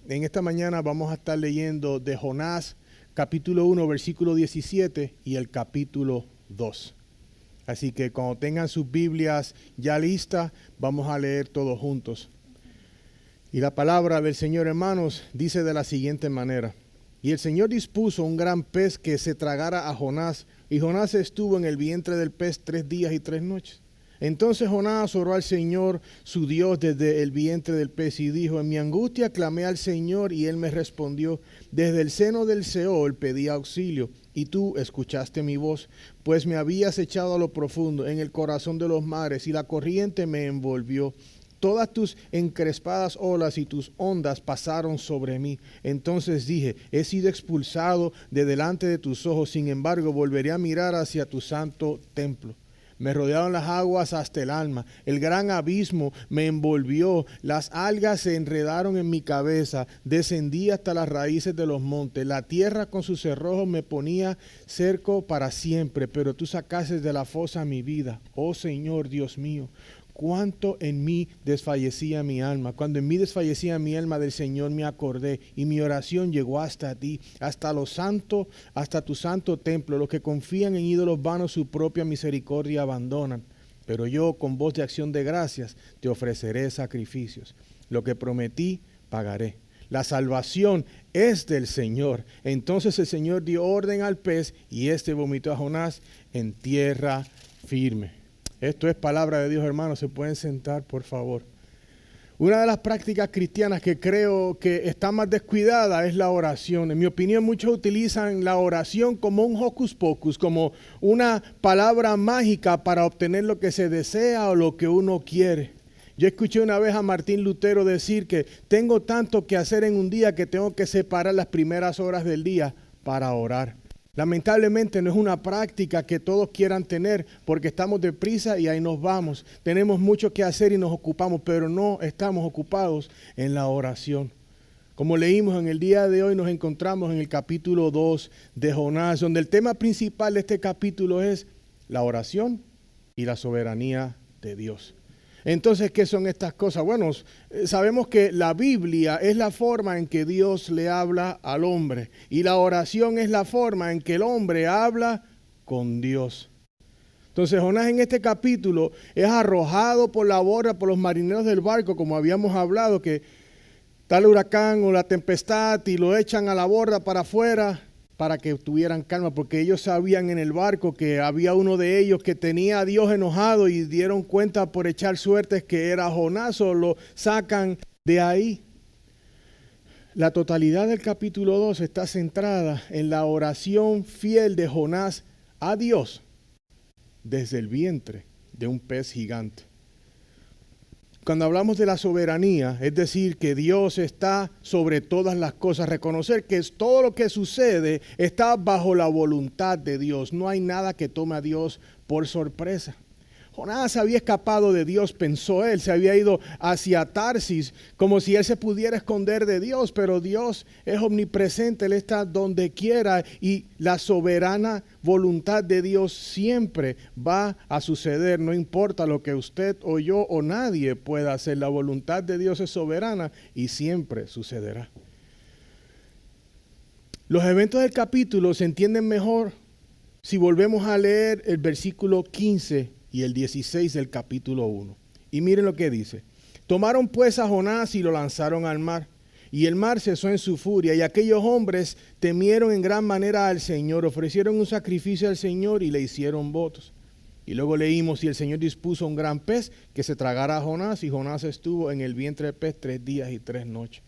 En esta mañana vamos a estar leyendo de Jonás, capítulo 1, versículo 17 y el capítulo 2. Así que cuando tengan sus Biblias ya listas, vamos a leer todos juntos. Y la palabra del Señor, hermanos, dice de la siguiente manera. Y el Señor dispuso un gran pez que se tragara a Jonás, y Jonás estuvo en el vientre del pez 3 días y 3 noches. Entonces Jonás oró al Señor, su Dios, desde el vientre del pez, y dijo: en mi angustia clamé al Señor, y Él me respondió. Desde el seno del Seol pedí auxilio, y tú escuchaste mi voz, pues me habías echado a lo profundo, en el corazón de los mares, y la corriente me envolvió. Todas tus encrespadas olas y tus ondas pasaron sobre mí. Entonces dije: he sido expulsado de delante de tus ojos, sin embargo volveré a mirar hacia tu santo templo. Me rodearon las aguas hasta el alma, el gran abismo me envolvió, las algas se enredaron en mi cabeza, descendí hasta las raíces de los montes, la tierra con sus cerrojos me ponía cerco para siempre, pero tú sacaste de la fosa mi vida, oh Señor Dios mío. Cuánto en mí desfallecía mi alma. Cuando en mí desfallecía mi alma, del Señor me acordé, y mi oración llegó hasta ti, hasta lo santo, hasta tu santo templo. Los que confían en ídolos vanos su propia misericordia abandonan. Pero yo, con voz de acción de gracias, te ofreceré sacrificios. Lo que prometí, pagaré. La salvación es del Señor. Entonces el Señor dio orden al pez, y éste vomitó a Jonás en tierra firme. Esto es palabra de Dios, hermanos. Se pueden sentar, por favor. Una de las prácticas cristianas que creo que está más descuidada es la oración. En mi opinión, muchos utilizan la oración como un hocus pocus, como una palabra mágica para obtener lo que se desea o lo que uno quiere. Yo escuché una vez a Martín Lutero decir que tengo tanto que hacer en un día que tengo que separar las primeras horas del día para orar. Lamentablemente no es una práctica que todos quieran tener porque estamos deprisa y ahí nos vamos. Tenemos mucho que hacer y nos ocupamos, pero no estamos ocupados en la oración. Como leímos en el día de hoy, nos encontramos en el capítulo 2 de Jonás, donde el tema principal de este capítulo es la oración y la soberanía de Dios. Entonces, ¿qué son estas cosas? Bueno, sabemos que la Biblia es la forma en que Dios le habla al hombre, y la oración es la forma en que el hombre habla con Dios. Entonces, Jonás en este capítulo es arrojado por la borda por los marineros del barco, como habíamos hablado, que está el huracán o la tempestad y lo echan a la borda para afuera, para que tuvieran calma, porque ellos sabían en el barco que había uno de ellos que tenía a Dios enojado, y dieron cuenta por echar suertes que era Jonás, o lo sacan de ahí. La totalidad del capítulo 2 está centrada en la oración fiel de Jonás a Dios desde el vientre de un pez gigante. Cuando hablamos de la soberanía, es decir, que Dios está sobre todas las cosas, reconocer que todo lo que sucede está bajo la voluntad de Dios. No hay nada que tome a Dios por sorpresa. Jonás había escapado de Dios, pensó él, se había ido hacia Tarsis, como si él se pudiera esconder de Dios, pero Dios es omnipresente, Él está donde quiera, y la soberana voluntad de Dios siempre va a suceder, no importa lo que usted o yo o nadie pueda hacer, la voluntad de Dios es soberana y siempre sucederá. Los eventos del capítulo se entienden mejor si volvemos a leer el versículo 15 y el 16 del capítulo 1. Y miren lo que dice. Tomaron pues a Jonás y lo lanzaron al mar, y el mar cesó en su furia, y aquellos hombres temieron en gran manera al Señor, ofrecieron un sacrificio al Señor y le hicieron votos. Y luego leímos: y el Señor dispuso un gran pez que se tragara a Jonás, y Jonás estuvo en el vientre del pez 3 días y 3 noches.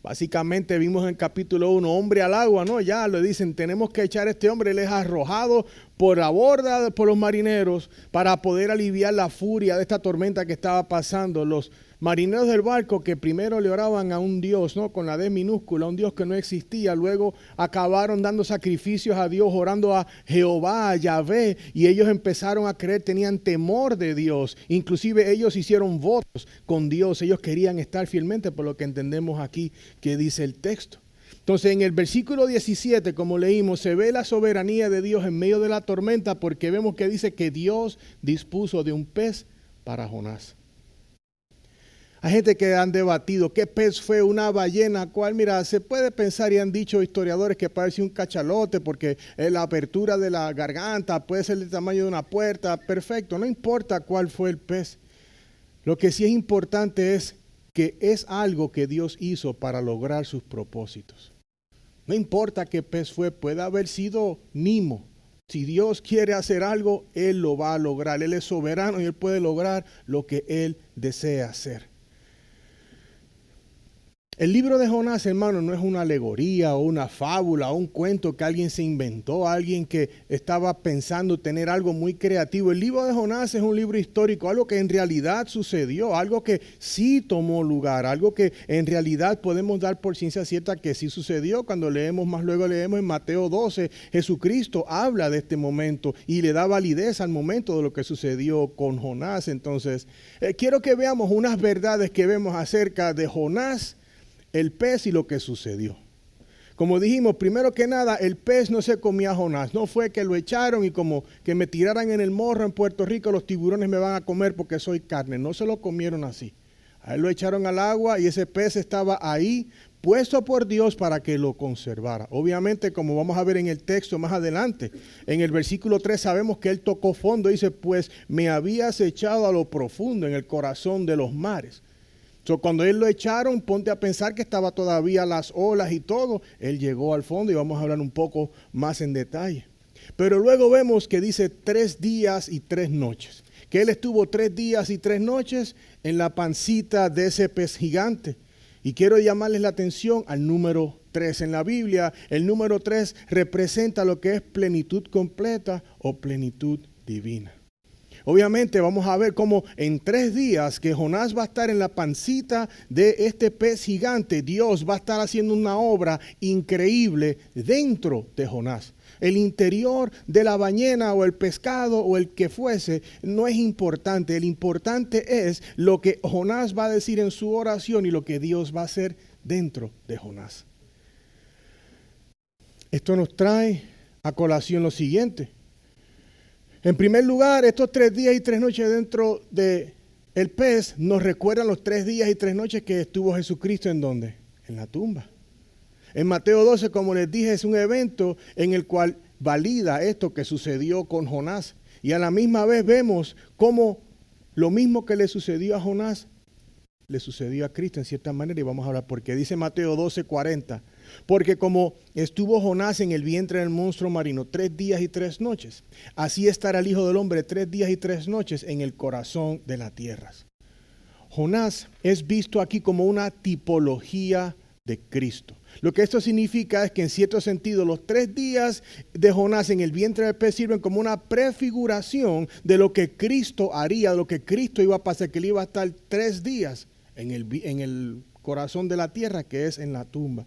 Básicamente vimos en el capítulo 1, hombre al agua, ¿no? Ya le dicen, tenemos que echar a este hombre, él es arrojado por la borda por los marineros para poder aliviar la furia de esta tormenta que estaba pasando. Los marineros del barco, que primero le oraban a un Dios, ¿no? Con la D minúscula, un Dios que no existía, luego acabaron dando sacrificios a Dios, orando a Jehová, a Yahvé, y ellos empezaron a creer, tenían temor de Dios, inclusive ellos hicieron votos con Dios, ellos querían estar fielmente, por lo que entendemos aquí que dice el texto. Entonces en el versículo 17, como leímos, se ve la soberanía de Dios en medio de la tormenta, porque vemos que dice que Dios dispuso de un pez para Jonás. Hay gente que han debatido qué pez fue, una ballena, cuál, mira, se puede pensar y han dicho historiadores que parece un cachalote porque la apertura de la garganta puede ser del tamaño de una puerta, perfecto, no importa cuál fue el pez. Lo que sí es importante es que es algo que Dios hizo para lograr sus propósitos. No importa qué pez fue, puede haber sido Nimo. Si Dios quiere hacer algo, Él lo va a lograr. Él es soberano y Él puede lograr lo que Él desea hacer. El libro de Jonás, hermano, no es una alegoría o una fábula o un cuento que alguien se inventó, alguien que estaba pensando tener algo muy creativo. El libro de Jonás es un libro histórico, algo que en realidad sucedió, algo que sí tomó lugar, algo que en realidad podemos dar por ciencia cierta que sí sucedió. Cuando leemos, más luego leemos en Mateo 12, Jesucristo habla de este momento y le da validez al momento de lo que sucedió con Jonás. Entonces, quiero que veamos unas verdades que vemos acerca de Jonás, el pez y lo que sucedió. Como dijimos, primero que nada, el pez no se comía a Jonás. No fue que lo echaron y como que me tiraran en el morro en Puerto Rico, los tiburones me van a comer porque soy carne. No se lo comieron así. A él lo echaron al agua y ese pez estaba ahí puesto por Dios para que lo conservara. Obviamente, como vamos a ver en el texto más adelante, en el versículo 3 sabemos que él tocó fondo. Dice, pues me habías echado a lo profundo en el corazón de los mares. Cuando él lo echaron, ponte a pensar que estaba todavía las olas y todo. Él llegó al fondo y vamos a hablar un poco más en detalle. Pero luego vemos que dice 3 días y 3 noches. Que él estuvo 3 días y 3 noches en la pancita de ese pez gigante. Y quiero llamarles la atención al número 3. En la Biblia, el número 3 representa lo que es plenitud completa o plenitud divina. Obviamente vamos a ver cómo en 3 días que Jonás va a estar en la pancita de este pez gigante, Dios va a estar haciendo una obra increíble dentro de Jonás. El interior de la ballena o el pescado o el que fuese no es importante. El importante es lo que Jonás va a decir en su oración y lo que Dios va a hacer dentro de Jonás. Esto nos trae a colación lo siguiente. En primer lugar, estos 3 días y 3 noches dentro del pez nos recuerdan los 3 días y 3 noches que estuvo Jesucristo ¿en dónde? En la tumba. En Mateo 12, como les dije, es un evento en el cual valida esto que sucedió con Jonás. Y a la misma vez vemos cómo lo mismo que le sucedió a Jonás, le sucedió a Cristo en cierta manera. Y vamos a hablar porque dice Mateo 12, 40. Porque como estuvo Jonás en el vientre del monstruo marino 3 días y 3 noches, así estará el Hijo del Hombre 3 días y 3 noches en el corazón de las tierras. Jonás es visto aquí como una tipología de Cristo. Lo que esto significa es que en cierto sentido los 3 días de Jonás en el vientre del pez sirven como una prefiguración de lo que Cristo haría, de lo que Cristo iba a pasar, que él iba a estar 3 días en el corazón de la tierra, que es en la tumba.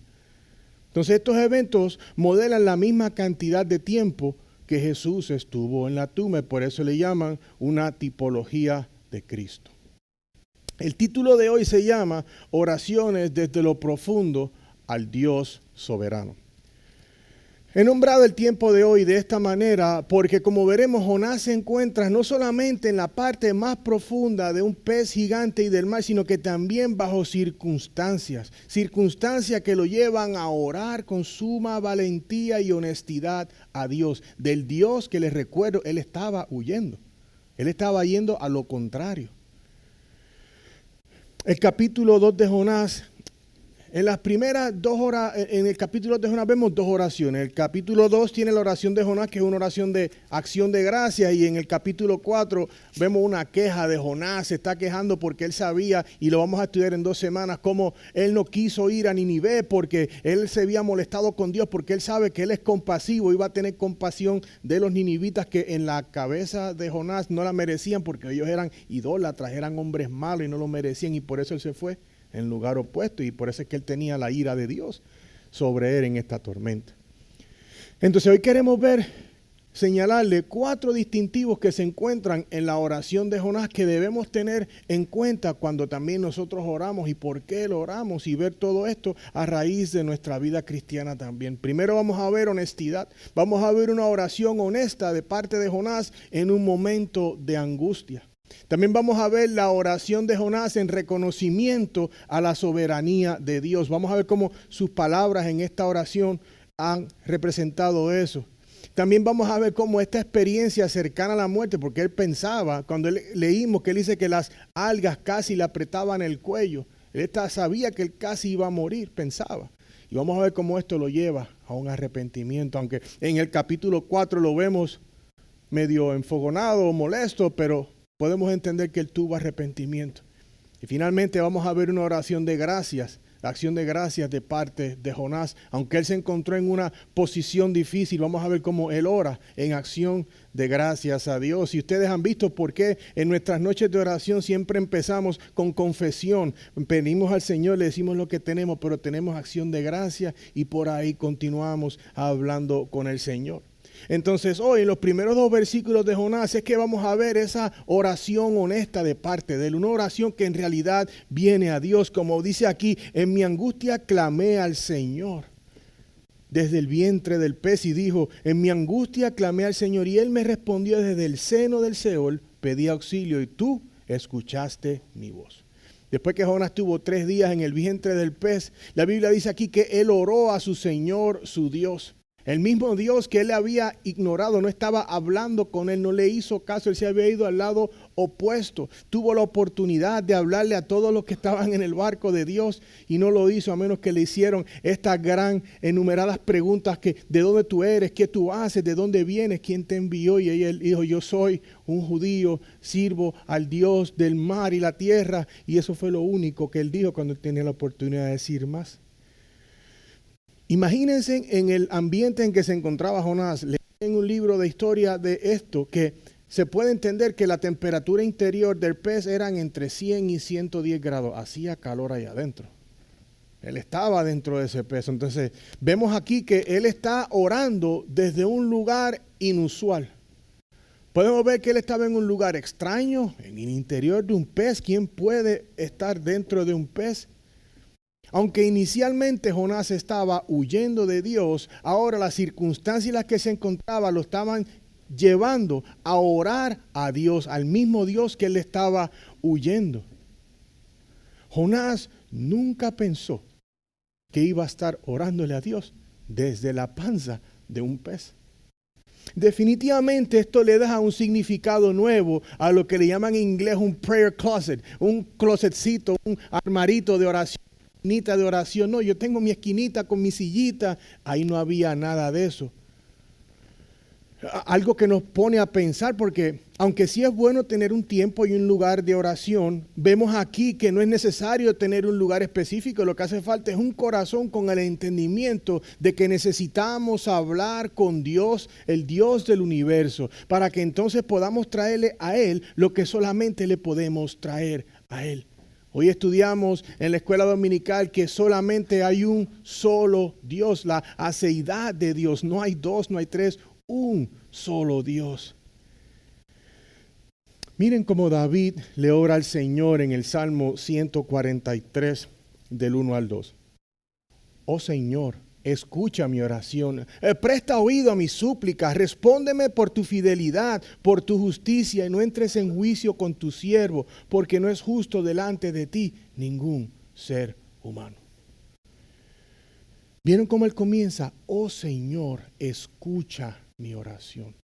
Entonces estos eventos modelan la misma cantidad de tiempo que Jesús estuvo en la tumba, y por eso le llaman una tipología de Cristo. El título de hoy se llama Oraciones desde lo profundo al Dios soberano. He nombrado el tiempo de hoy de esta manera porque, como veremos, Jonás se encuentra no solamente en la parte más profunda de un pez gigante y del mar, sino que también bajo circunstancias que lo llevan a orar con suma valentía y honestidad a Dios, del Dios que les recuerdo, él estaba huyendo, él estaba yendo a lo contrario. El capítulo 2 de Jonás. En las primeras 2 horas, en el capítulo de Jonás vemos 2 oraciones. El capítulo 2 tiene la oración de Jonás, que es una oración de acción de gracias. Y en el capítulo 4 vemos una queja de Jonás. Se está quejando porque él sabía, y lo vamos a estudiar en 2 semanas, cómo él no quiso ir a Nínive porque él se había molestado con Dios, porque él sabe que él es compasivo y va a tener compasión de los ninivitas que en la cabeza de Jonás no la merecían porque ellos eran idólatras, eran hombres malos y no lo merecían, y por eso él se fue en lugar opuesto, y por eso es que él tenía la ira de Dios sobre él en esta tormenta. Entonces hoy queremos señalarle 4 distintivos que se encuentran en la oración de Jonás que debemos tener en cuenta cuando también nosotros oramos y por qué lo oramos, y ver todo esto a raíz de nuestra vida cristiana también. Primero vamos a ver honestidad, vamos a ver una oración honesta de parte de Jonás en un momento de angustia. También vamos a ver la oración de Jonás en reconocimiento a la soberanía de Dios. Vamos a ver cómo sus palabras en esta oración han representado eso. También vamos a ver cómo esta experiencia cercana a la muerte, porque él pensaba, cuando leímos que él dice que las algas casi le apretaban el cuello, él sabía que él casi iba a morir, pensaba. Y vamos a ver cómo esto lo lleva a un arrepentimiento, aunque en el capítulo 4 lo vemos medio enfogonado o molesto, pero podemos entender que él tuvo arrepentimiento. Y finalmente vamos a ver una oración de gracias, la acción de gracias de parte de Jonás. Aunque él se encontró en una posición difícil, vamos a ver cómo él ora en acción de gracias a Dios. Y ustedes han visto por qué en nuestras noches de oración siempre empezamos con confesión. Pedimos al Señor, le decimos lo que tenemos, pero tenemos acción de gracias y por ahí continuamos hablando con el Señor. Entonces hoy en los primeros 2 versículos de Jonás es que vamos a ver esa oración honesta de parte de él, una oración que en realidad viene a Dios, como dice aquí: en mi angustia clamé al Señor desde el vientre del pez, y dijo: en mi angustia clamé al Señor y él me respondió desde el seno del Seol, pedí auxilio y tú escuchaste mi voz. Después que Jonás tuvo 3 días en el vientre del pez, la Biblia dice aquí que él oró a su Señor, su Dios. El mismo Dios que él le había ignorado, no estaba hablando con él, no le hizo caso, él se había ido al lado opuesto. Tuvo la oportunidad de hablarle a todos los que estaban en el barco de Dios y no lo hizo, a menos que le hicieron estas gran enumeradas preguntas: que ¿de dónde tú eres? ¿Qué tú haces? ¿De dónde vienes? ¿Quién te envió? Y él dijo: yo soy un judío, sirvo al Dios del mar y la tierra. Y eso fue lo único que él dijo cuando tenía la oportunidad de decir más. Imagínense en el ambiente en que se encontraba Jonás. Leen un libro de historia de esto, que se puede entender que la temperatura interior del pez eran entre 100 y 110 grados. Hacía calor ahí adentro. Él estaba dentro de ese pez. Entonces vemos aquí que él está orando desde un lugar inusual. Podemos ver que él estaba en un lugar extraño, en el interior de un pez. ¿Quién puede estar dentro de un pez? Aunque inicialmente Jonás estaba huyendo de Dios, ahora las circunstancias en las que se encontraba lo estaban llevando a orar a Dios, al mismo Dios que él estaba huyendo. Jonás nunca pensó que iba a estar orándole a Dios desde la panza de un pez. Definitivamente esto le da un significado nuevo a lo que le llaman en inglés un prayer closet, un closetcito, un armarito de oración. De oración. No, yo tengo mi esquinita con mi sillita. Ahí no había nada de eso. Algo que nos pone a pensar, porque aunque sí es bueno tener un tiempo y un lugar de oración, vemos aquí que no es necesario tener un lugar específico. Lo que hace falta es un corazón con el entendimiento de que necesitamos hablar con Dios, el Dios del universo, para que entonces podamos traerle a Él lo que solamente le podemos traer a Él. Hoy estudiamos en la escuela dominical que solamente hay un solo Dios, la aceidad de Dios. No hay 2, no hay 3, un solo Dios. Miren cómo David le ora al Señor en el Salmo 143, del 1 al 2. Oh Señor, escucha mi oración, presta oído a mis súplicas, respóndeme por tu fidelidad, por tu justicia, y no entres en juicio con tu siervo, porque no es justo delante de ti ningún ser humano. ¿Vieron cómo él comienza? Oh Señor, escucha mi oración.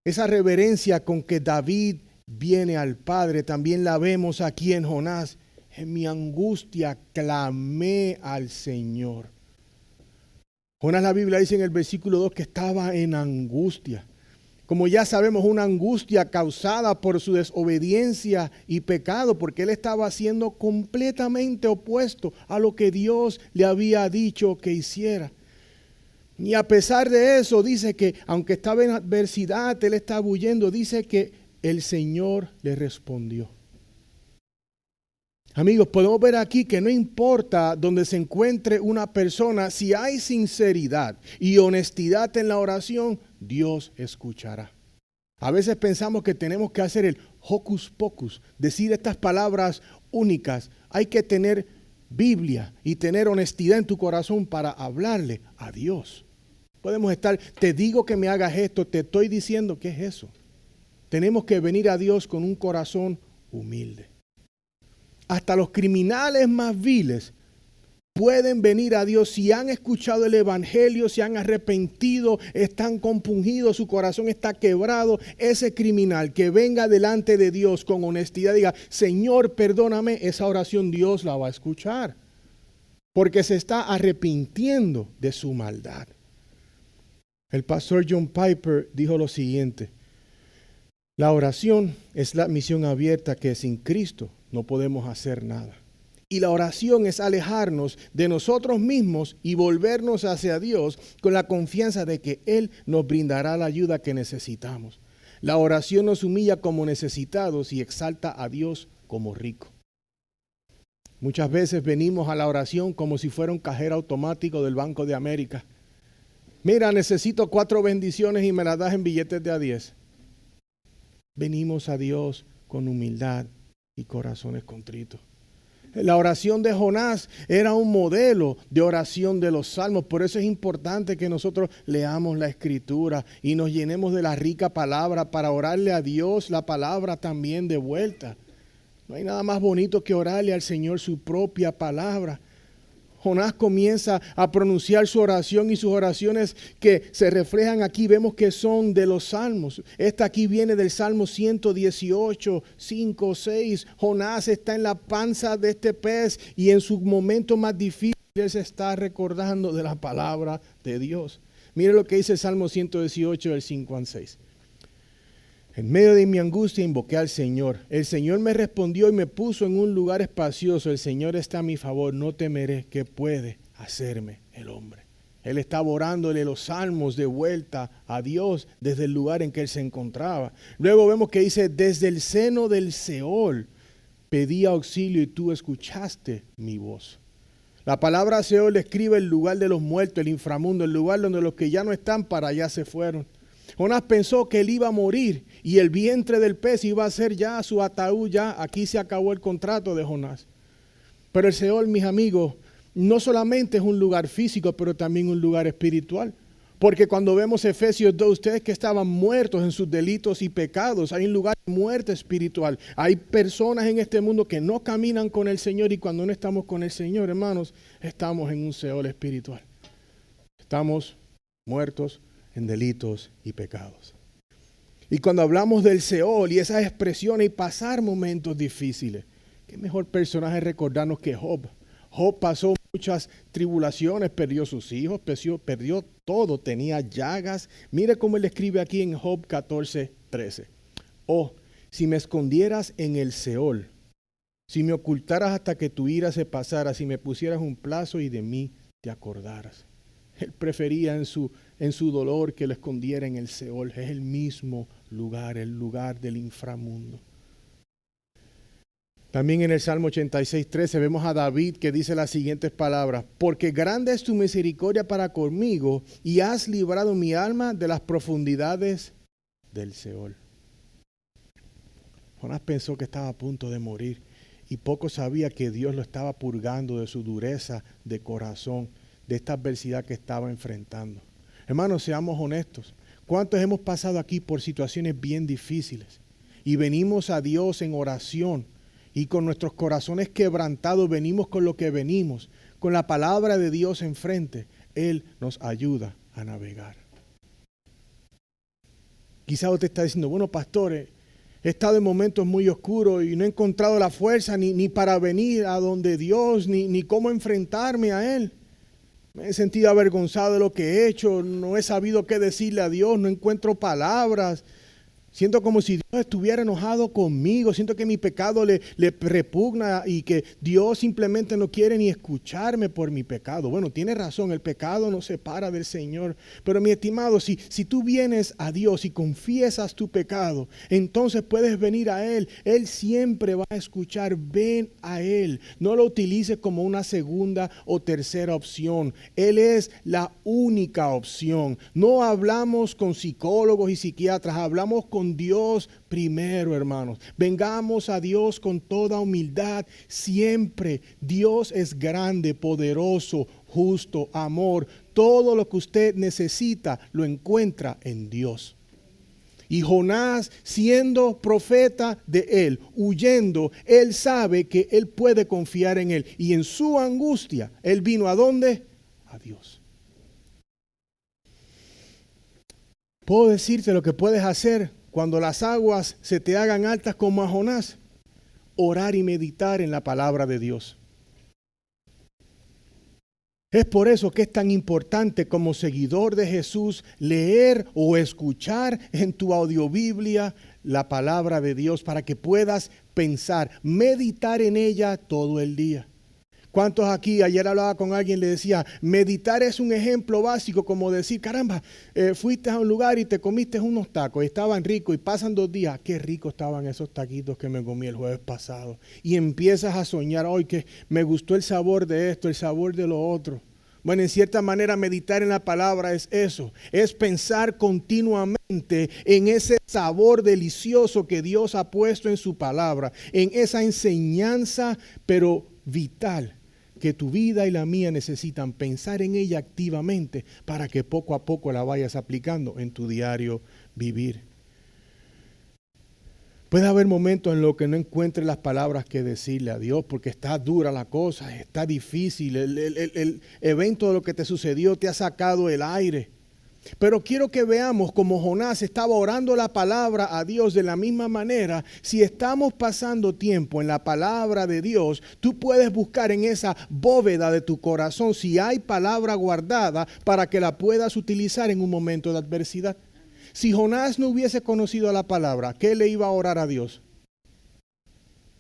Esa reverencia con que David viene al Padre también la vemos aquí en Jonás. En mi angustia clamé al Señor. Jonás, la Biblia dice en el versículo 2 que estaba en angustia. Como ya sabemos, una angustia causada por su desobediencia y pecado, porque él estaba haciendo completamente opuesto a lo que Dios le había dicho que hiciera. Y a pesar de eso, dice que aunque estaba en adversidad, él estaba huyendo, dice que el Señor le respondió. Amigos, podemos ver aquí que no importa donde se encuentre una persona, si hay sinceridad y honestidad en la oración, Dios escuchará. A veces pensamos que tenemos que hacer el hocus pocus, decir estas palabras únicas. Hay que tener Biblia y tener honestidad en tu corazón para hablarle a Dios. Podemos estar, te digo que me hagas esto, te estoy diciendo, ¿qué es eso? Tenemos que venir a Dios con un corazón humilde. Hasta los criminales más viles pueden venir a Dios si han escuchado el evangelio, si han arrepentido, están compungidos, su corazón está quebrado. Ese criminal que venga delante de Dios con honestidad, diga, Señor, perdóname, esa oración Dios la va a escuchar. Porque se está arrepintiendo de su maldad. El pastor John Piper dijo lo siguiente: la oración es la misión abierta que sin Cristo no podemos hacer nada. Y la oración es alejarnos de nosotros mismos y volvernos hacia Dios con la confianza de que Él nos brindará la ayuda que necesitamos. La oración nos humilla como necesitados y exalta a Dios como rico. Muchas veces venimos a la oración como si fuera un cajero automático del Banco de América. Mira, necesito 4 bendiciones y me las das en billetes de a 10. Venimos a Dios con humildad y corazones contritos. La oración de Jonás era un modelo de oración de los salmos. Por eso es importante que nosotros leamos la escritura y nos llenemos de la rica palabra para orarle a Dios la palabra también de vuelta. No hay nada más bonito que orarle al Señor su propia palabra. Jonás comienza a pronunciar su oración y sus oraciones que se reflejan aquí, vemos que son de los salmos. Esta aquí viene del Salmo 118, 5, 6. Jonás está en la panza de este pez y en su momento más difícil él se está recordando de la palabra de Dios. Mire lo que dice el Salmo 118, del 5 al 6. En medio de mi angustia invoqué al Señor. El Señor me respondió y me puso en un lugar espacioso. El Señor está a mi favor. No temeré. ¿Qué puede hacerme el hombre? Él estaba orándole los salmos de vuelta a Dios desde el lugar en que él se encontraba. Luego vemos que dice, desde el seno del Seol pedí auxilio y tú escuchaste mi voz. La palabra Seol describe el lugar de los muertos, el inframundo, el lugar donde los que ya no están para allá se fueron. Jonás pensó que él iba a morir y el vientre del pez iba a ser ya su ataúd, ya aquí se acabó el contrato de Jonás. Pero el Seol, mis amigos, no solamente es un lugar físico, pero también un lugar espiritual. Porque cuando vemos Efesios 2, ustedes que estaban muertos en sus delitos y pecados, hay un lugar de muerte espiritual. Hay personas en este mundo que no caminan con el Señor y cuando no estamos con el Señor, hermanos, estamos en un Seol espiritual. Estamos muertos en delitos y pecados. Y cuando hablamos del Seol y esas expresiones y pasar momentos difíciles, qué mejor personaje recordarnos que Job. Job pasó muchas tribulaciones, perdió sus hijos, perdió todo, tenía llagas. Mire cómo él escribe aquí en Job 14:13. Oh, si me escondieras en el Seol, si me ocultaras hasta que tu ira se pasara, si me pusieras un plazo y de mí te acordaras. Él prefería en su dolor que lo escondiera en el Seol. Es el mismo lugar, el lugar del inframundo. También en el Salmo 86:13 vemos a David que dice las siguientes palabras. Porque grande es tu misericordia para conmigo y has librado mi alma de las profundidades del Seol. Jonás pensó que estaba a punto de morir y poco sabía que Dios lo estaba purgando de su dureza de corazón, de esta adversidad que estaba enfrentando. Hermanos, seamos honestos. ¿Cuántos hemos pasado aquí por situaciones bien difíciles? Y venimos a Dios en oración y con nuestros corazones quebrantados venimos con lo que venimos, con la palabra de Dios enfrente. Él nos ayuda a navegar. Quizá usted está diciendo, bueno, pastores, he estado en momentos muy oscuros y no he encontrado la fuerza ni para venir a donde Dios, ni cómo enfrentarme a Él. Me he sentido avergonzado de lo que he hecho, no he sabido qué decirle a Dios, no encuentro palabras. Siento como si Dios estuviera enojado conmigo, siento que mi pecado le repugna y que Dios simplemente no quiere ni escucharme por mi pecado. Bueno, tiene razón, el pecado nos separa del Señor. Pero mi estimado, si tú vienes a Dios y confiesas tu pecado, entonces puedes venir a Él. Él siempre va a escuchar, ven a Él. No lo utilices como una segunda o tercera opción. Él es la única opción. No hablamos con psicólogos y psiquiatras, hablamos con Dios primero, hermanos. Vengamos a Dios con toda humildad. Siempre Dios es grande, poderoso, justo, amor. Todo lo que usted necesita lo encuentra en Dios. Y Jonás, siendo profeta de él, huyendo, él sabe que él puede confiar en él. Y en su angustia, él vino ¿a dónde? A Dios. Puedo decirte lo que puedes hacer cuando las aguas se te hagan altas como a Jonás. Orar y meditar en la palabra de Dios. Es por eso que es tan importante como seguidor de Jesús leer o escuchar en tu audiobiblia la palabra de Dios para que puedas pensar, meditar en ella todo el día. ¿Cuántos aquí? Ayer hablaba con alguien, le decía, meditar es un ejemplo básico como decir, caramba, fuiste a un lugar y te comiste unos tacos y estaban ricos y pasan 2 días. Qué ricos estaban esos taquitos que me comí el jueves pasado. Y empiezas a soñar, hoy que me gustó el sabor de esto, el sabor de lo otro. Bueno, en cierta manera meditar en la palabra es eso, es pensar continuamente en ese sabor delicioso que Dios ha puesto en su palabra, en esa enseñanza, pero vital, que tu vida y la mía necesitan pensar en ella activamente para que poco a poco la vayas aplicando en tu diario vivir. Puede haber momentos en los que no encuentres las palabras que decirle a Dios porque está dura la cosa, está difícil, el evento de lo que te sucedió te ha sacado el aire. Pero quiero que veamos como Jonás estaba orando la palabra a Dios de la misma manera. Si estamos pasando tiempo en la palabra de Dios, tú puedes buscar en esa bóveda de tu corazón si hay palabra guardada para que la puedas utilizar en un momento de adversidad. Si Jonás no hubiese conocido la palabra, ¿qué le iba a orar a Dios?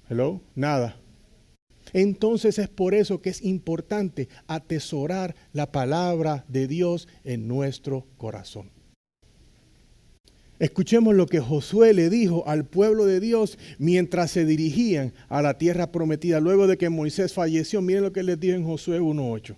¿Hello? Nada. Entonces es por eso que es importante atesorar la palabra de Dios en nuestro corazón. Escuchemos lo que Josué le dijo al pueblo de Dios mientras se dirigían a la tierra prometida. Luego de que Moisés falleció, miren lo que les dijo en Josué 1:8.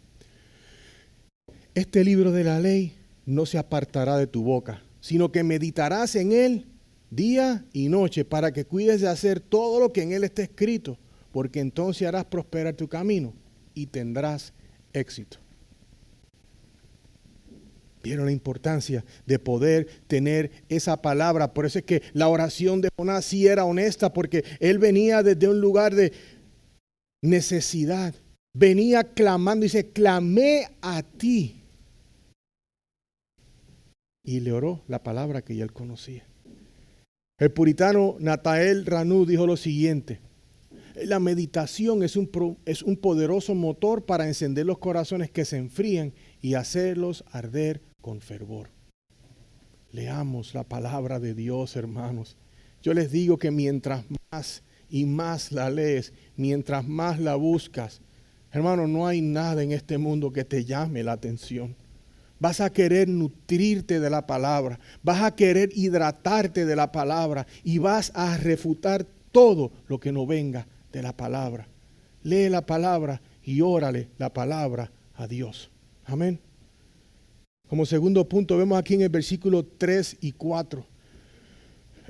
Este libro de la ley no se apartará de tu boca, sino que meditarás en él día y noche para que cuides de hacer todo lo que en él está escrito, porque entonces harás prosperar tu camino y tendrás éxito. ¿Vieron la importancia de poder tener esa palabra? Por eso es que la oración de Jonás sí era honesta, porque él venía desde un lugar de necesidad. Venía clamando, dice, clamé a ti. Y le oró la palabra que ya él conocía. El puritano Nathanael Ranu dijo lo siguiente: la meditación es un poderoso motor para encender los corazones que se enfrían y hacerlos arder con fervor. Leamos la palabra de Dios, hermanos. Yo les digo que mientras más y más la lees, mientras más la buscas, hermano, no hay nada en este mundo que te llame la atención. Vas a querer nutrirte de la palabra, vas a querer hidratarte de la palabra y vas a refutar todo lo que no venga de la palabra. Lee la palabra y órale la palabra a Dios. Amén. Como segundo punto, vemos aquí en el versículo 3 y 4.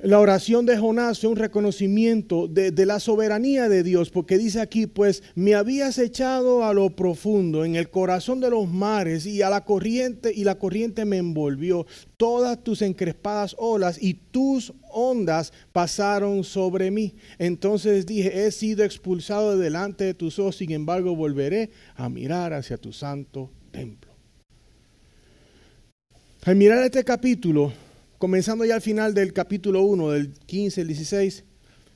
La oración de Jonás es un reconocimiento de la soberanía de Dios, porque dice aquí, pues me habías echado a lo profundo, en el corazón de los mares, y la corriente me envolvió. Todas tus encrespadas olas y tus ondas pasaron sobre mí. Entonces dije, he sido expulsado de delante de tus ojos, sin embargo volveré a mirar hacia tu santo templo. Al mirar este capítulo, comenzando ya al final del capítulo 1, del 15, el 16,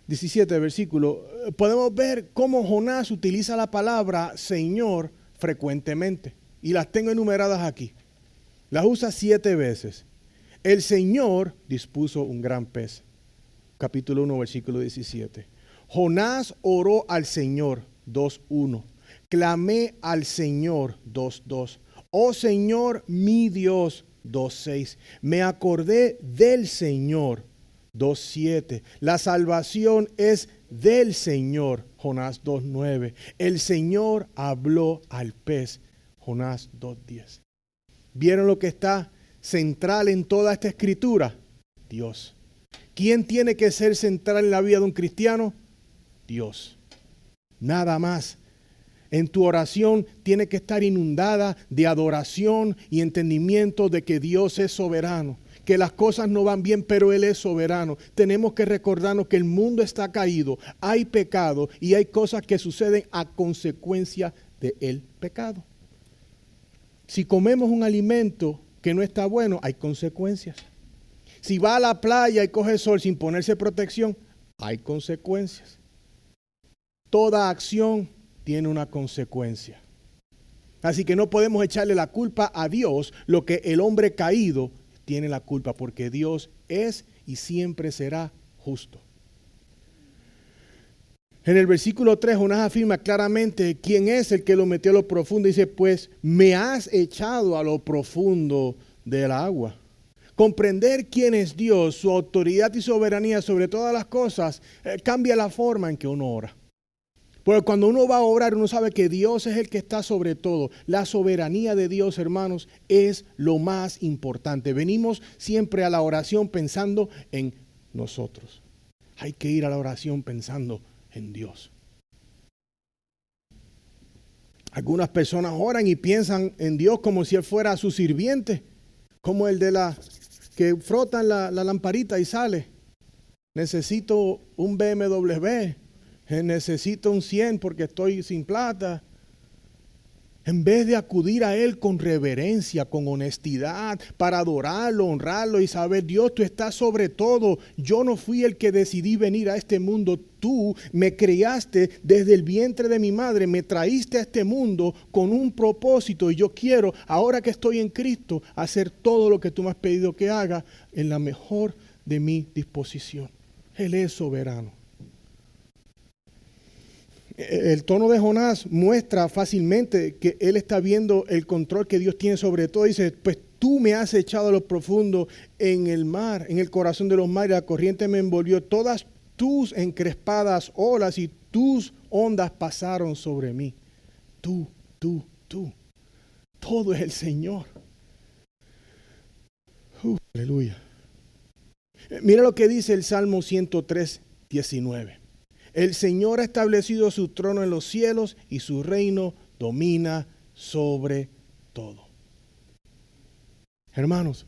17 versículo, podemos ver cómo Jonás utiliza la palabra Señor frecuentemente. Y las tengo enumeradas aquí. Las usa 7 veces. El Señor dispuso un gran pez. Capítulo 1, versículo 17. Jonás oró al Señor, 2:1. Clamé al Señor, 2:2. Oh Señor, mi Dios, 2:6. Me acordé del Señor, 2:7. La salvación es del Señor, Jonás 2:9. El Señor habló al pez, Jonás 2:10. ¿Vieron lo que está central en toda esta escritura? Dios. ¿Quién tiene que ser central en la vida de un cristiano? Dios. Nada más. En tu oración tiene que estar inundada de adoración y entendimiento de que Dios es soberano, que las cosas no van bien, pero Él es soberano. Tenemos que recordarnos que el mundo está caído, hay pecado y hay cosas que suceden a consecuencia del pecado. Si comemos un alimento que no está bueno, hay consecuencias. Si va a la playa y coge sol sin ponerse protección, hay consecuencias. Toda acción tiene una consecuencia. Así que no podemos echarle la culpa a Dios, lo que el hombre caído tiene la culpa, porque Dios es y siempre será justo. En el versículo 3, Jonás afirma claramente quién es el que lo metió a lo profundo. Dice, pues me has echado a lo profundo del agua. Comprender quién es Dios, su autoridad y soberanía sobre todas las cosas, cambia la forma en que uno ora. Porque cuando uno va a orar, uno sabe que Dios es el que está sobre todo. La soberanía de Dios, hermanos, es lo más importante. Venimos siempre a la oración pensando en nosotros. Hay que ir a la oración pensando en Dios. Algunas personas oran y piensan en Dios como si Él fuera su sirviente, como el de que frotan la lamparita y sale. Necesito un BMW. Necesito un 100 porque estoy sin plata. En vez de acudir a Él con reverencia, con honestidad, para adorarlo, honrarlo y saber, Dios, tú estás sobre todo. Yo no fui el que decidí venir a este mundo. Tú me criaste desde el vientre de mi madre, me traíste a este mundo con un propósito y yo quiero, ahora que estoy en Cristo, hacer todo lo que tú me has pedido que haga en la mejor de mi disposición. Él es soberano. El tono de Jonás muestra fácilmente que él está viendo el control que Dios tiene sobre todo. Dice, pues tú me has echado a lo profundo en el mar, en el corazón de los mares, la corriente me envolvió, todas tus encrespadas olas y tus ondas pasaron sobre mí. Tú. Todo es el Señor. Aleluya. Mira lo que dice el Salmo 103, 19. El Señor ha establecido su trono en los cielos y su reino domina sobre todo. Hermanos,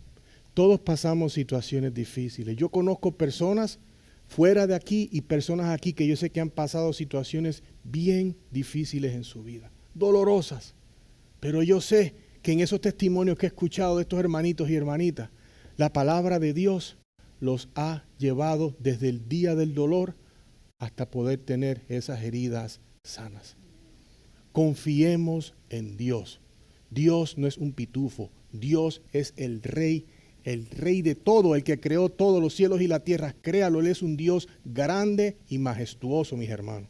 todos pasamos situaciones difíciles. Yo conozco personas fuera de aquí y personas aquí que yo sé que han pasado situaciones bien difíciles en su vida, dolorosas. Pero yo sé que en esos testimonios que he escuchado de estos hermanitos y hermanitas, la palabra de Dios los ha llevado desde el día del dolor hasta poder tener esas heridas sanas. Confiemos en Dios. Dios no es un pitufo. Dios es el rey de todo, el que creó todos los cielos y la tierra. Créalo, Él es un Dios grande y majestuoso, mis hermanos.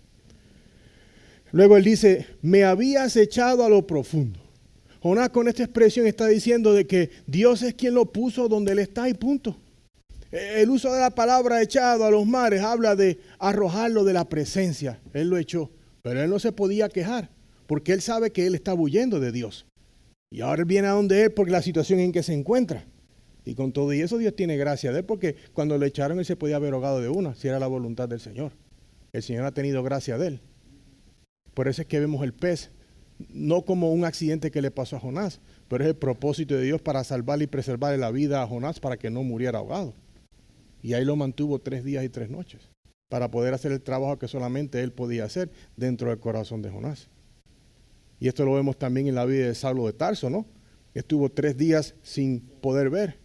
Luego Él dice, me habías echado a lo profundo. Jonás con esta expresión está diciendo de que Dios es quien lo puso donde Él está y punto. El uso de la palabra echado a los mares habla de arrojarlo de la presencia. Él lo echó, pero él no se podía quejar porque él sabe que él está huyendo de Dios. Y ahora él viene a donde él porque la situación en que se encuentra. Y con todo y eso Dios tiene gracia de él porque cuando lo echaron él se podía haber ahogado de una, si era la voluntad del Señor. El Señor ha tenido gracia de él. Por eso es que vemos el pez, no como un accidente que le pasó a Jonás, pero es el propósito de Dios para salvarle y preservarle la vida a Jonás para que no muriera ahogado. Y ahí lo mantuvo 3 días y 3 noches para poder hacer el trabajo que solamente él podía hacer dentro del corazón de Jonás. Y esto lo vemos también en la vida de Saulo de Tarso, ¿no? Estuvo 3 días sin poder ver.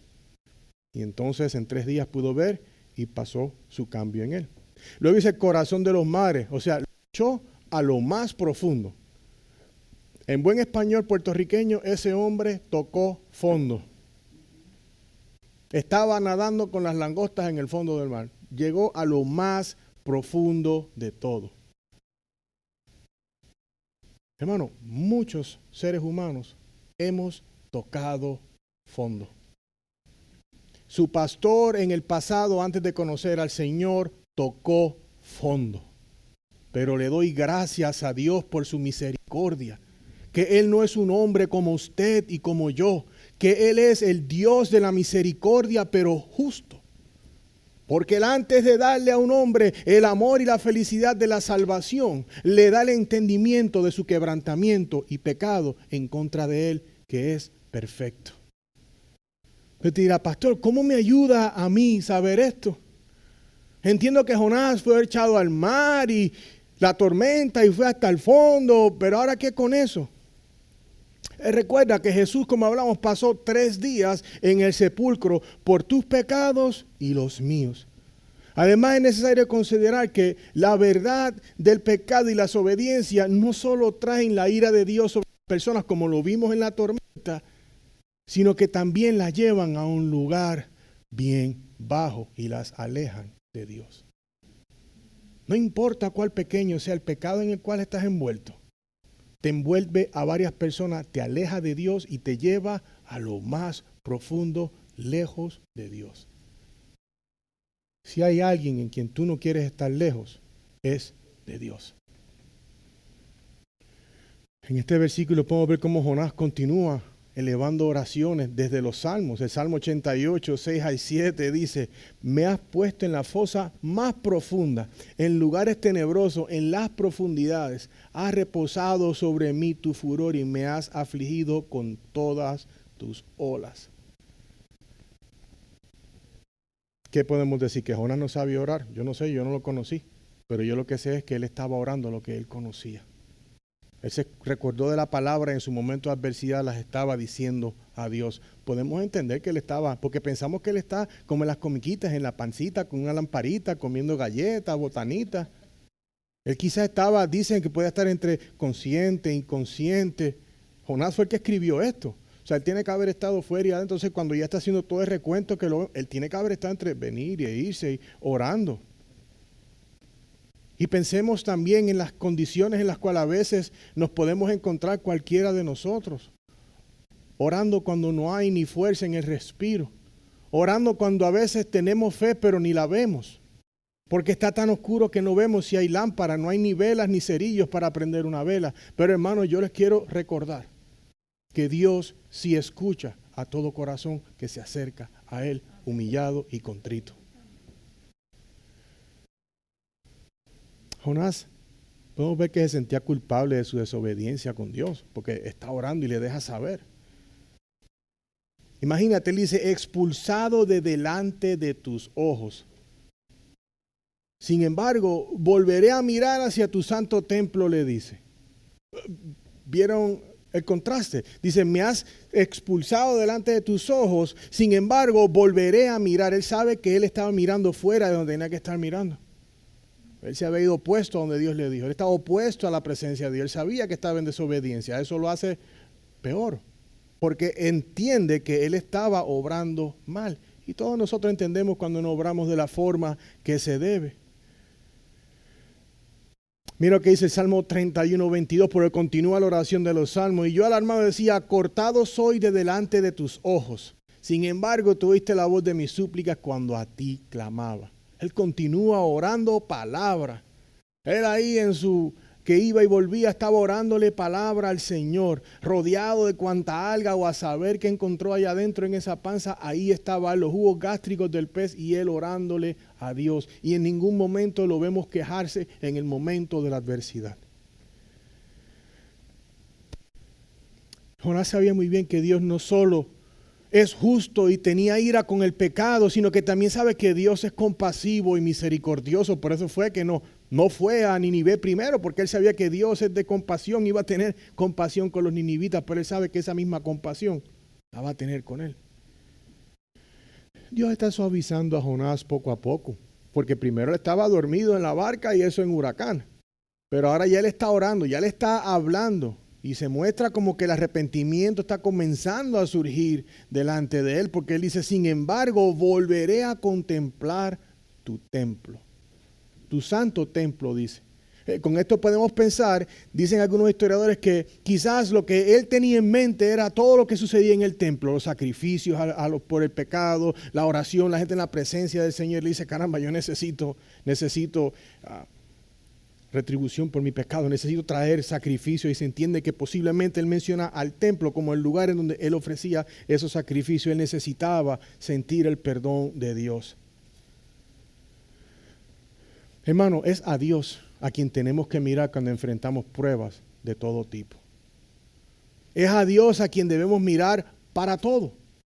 Y entonces en 3 días pudo ver y pasó su cambio en él. Luego dice el corazón de los mares, o sea, lo echó a lo más profundo. En buen español puertorriqueño, ese hombre tocó fondo. Estaba nadando con las langostas en el fondo del mar. Llegó a lo más profundo de todo. Hermano, muchos seres humanos hemos tocado fondo. Su pastor en el pasado, antes de conocer al Señor, tocó fondo. Pero le doy gracias a Dios por su misericordia. Que Él no es un hombre como usted y como yo. Que Él es el Dios de la misericordia, pero justo. Porque Él, antes de darle a un hombre el amor y la felicidad de la salvación, le da el entendimiento de su quebrantamiento y pecado en contra de Él, que es perfecto. Usted dirá, pastor, ¿cómo me ayuda a mí saber esto? Entiendo que Jonás fue echado al mar y la tormenta y fue hasta el fondo, pero ahora ¿qué con eso? Recuerda que Jesús, como hablamos, pasó 3 días en el sepulcro por tus pecados y los míos. Además es necesario considerar que la verdad del pecado y la desobediencia no solo traen la ira de Dios sobre las personas como lo vimos en la tormenta, sino que también las llevan a un lugar bien bajo y las alejan de Dios. No importa cuál pequeño sea el pecado en el cual estás envuelto, te envuelve a varias personas, te aleja de Dios y te lleva a lo más profundo, lejos de Dios. Si hay alguien en quien tú no quieres estar lejos, es de Dios. En este versículo podemos ver cómo Jonás continúa elevando oraciones desde los salmos. El Salmo 88, 6 al 7 dice: me has puesto en la fosa más profunda, en lugares tenebrosos, en las profundidades. Has reposado sobre mí tu furor y me has afligido con todas tus olas. ¿Qué podemos decir? ¿Que Jonás no sabía orar? Yo no sé, yo no lo conocí. Pero yo lo que sé es que él estaba orando lo que él conocía. Él se recordó de la palabra, en su momento de adversidad las estaba diciendo a Dios. Podemos entender que él estaba, porque pensamos que él está como en las comiquitas, en la pancita, con una lamparita, comiendo galletas, botanitas. Él quizás estaba, dicen que puede estar entre consciente, inconsciente. Jonás fue el que escribió esto. O sea, él tiene que haber estado fuera y adentro. Entonces, cuando ya está haciendo todo el recuento, él tiene que haber estado entre venir y irse, orando. Y pensemos también en las condiciones en las cuales a veces nos podemos encontrar cualquiera de nosotros. Orando cuando no hay ni fuerza en el respiro. Orando cuando a veces tenemos fe pero ni la vemos. Porque está tan oscuro que no vemos si hay lámpara, no hay ni velas ni cerillos para prender una vela. Pero hermanos, yo les quiero recordar que Dios sí escucha a todo corazón que se acerca a Él, humillado y contrito. Jonás, podemos ver que se sentía culpable de su desobediencia con Dios, porque está orando y le deja saber. Imagínate, él dice, expulsado de delante de tus ojos. Sin embargo, volveré a mirar hacia tu santo templo, le dice. ¿Vieron el contraste? Dice, me has expulsado delante de tus ojos, sin embargo, volveré a mirar. Él sabe que él estaba mirando fuera de donde tenía que estar mirando. Él se había ido opuesto a donde Dios le dijo. Él estaba opuesto a la presencia de Dios. Él sabía que estaba en desobediencia. Eso lo hace peor, porque entiende que él estaba obrando mal. Y todos nosotros entendemos cuando no obramos de la forma que se debe. Mira lo que dice el Salmo 31, 22, porque continúa la oración de los salmos. Y yo alarmado decía, cortado soy de delante de tus ojos. Sin embargo, tú oíste la voz de mis súplicas cuando a ti clamaba. Él continúa orando palabra. Él ahí que iba y volvía, estaba orándole palabra al Señor, rodeado de cuanta alga o a saber qué encontró allá adentro en esa panza. Ahí estaban los jugos gástricos del pez y él orándole a Dios. Y en ningún momento lo vemos quejarse en el momento de la adversidad. Jonás sabía muy bien que Dios no solo es justo y tenía ira con el pecado, sino que también sabe que Dios es compasivo y misericordioso. Por eso fue que no fue a Ninive primero, porque él sabía que Dios es de compasión, iba a tener compasión con los ninivitas, pero él sabe que esa misma compasión la va a tener con él. Dios está suavizando a Jonás poco a poco, porque primero estaba dormido en la barca y eso en huracán, pero ahora ya él está orando, ya le está hablando. Y se muestra como que el arrepentimiento está comenzando a surgir delante de él, porque él dice, sin embargo, volveré a contemplar tu templo, tu santo templo, dice. Con esto podemos pensar, dicen algunos historiadores, que quizás lo que él tenía en mente era todo lo que sucedía en el templo, los sacrificios por el pecado, la oración, la gente en la presencia del Señor. Le dice, caramba, yo necesito retribución por mi pecado, necesito traer sacrificio, y se entiende que posiblemente él menciona al templo como el lugar en donde él ofrecía esos sacrificios. Él necesitaba sentir el perdón de Dios. Hermano, es a Dios a quien tenemos que mirar cuando enfrentamos pruebas de todo tipo. Es a Dios a quien debemos mirar para todo.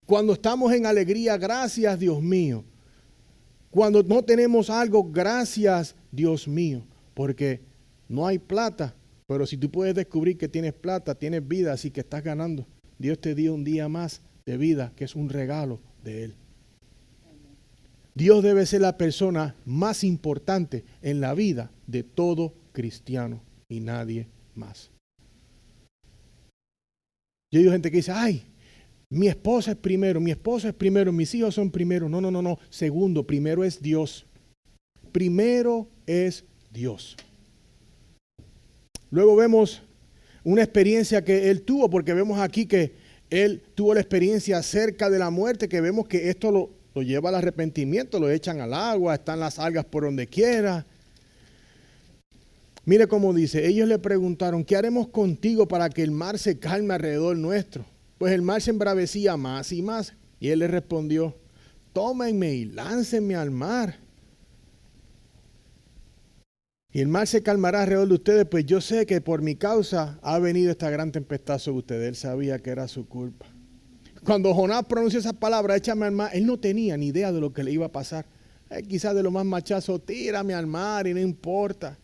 Cuando estamos en alegría, gracias Dios mío. Cuando no tenemos algo, gracias Dios mío. Porque no hay plata, pero si tú puedes descubrir que tienes plata, tienes vida, así que estás ganando. Dios te dio un día más de vida, que es un regalo de Él. Dios debe ser la persona más importante en la vida de todo cristiano y nadie más. Yo digo gente que dice, ay, mi esposa es primero, mi esposo es primero, mis hijos son primero. No, no, no, no. Segundo, primero es Dios. Primero es Dios. Luego vemos una experiencia que él tuvo, porque vemos aquí que él tuvo la experiencia acerca de la muerte, que vemos que esto lo lleva al arrepentimiento, lo echan al agua, están las algas por donde quiera. Mire cómo dice, ellos le preguntaron, ¿qué haremos contigo para que el mar se calme alrededor nuestro? Pues el mar se embravecía más y más. Y él le respondió, tómenme y láncenme al mar. Y el mar se calmará alrededor de ustedes, pues yo sé que por mi causa ha venido esta gran tempestad sobre ustedes. Él sabía que era su culpa. Cuando Jonás pronunció esa palabra, échame al mar, él no tenía ni idea de lo que le iba a pasar. Quizás de lo más machazo, tírame al mar y no importa.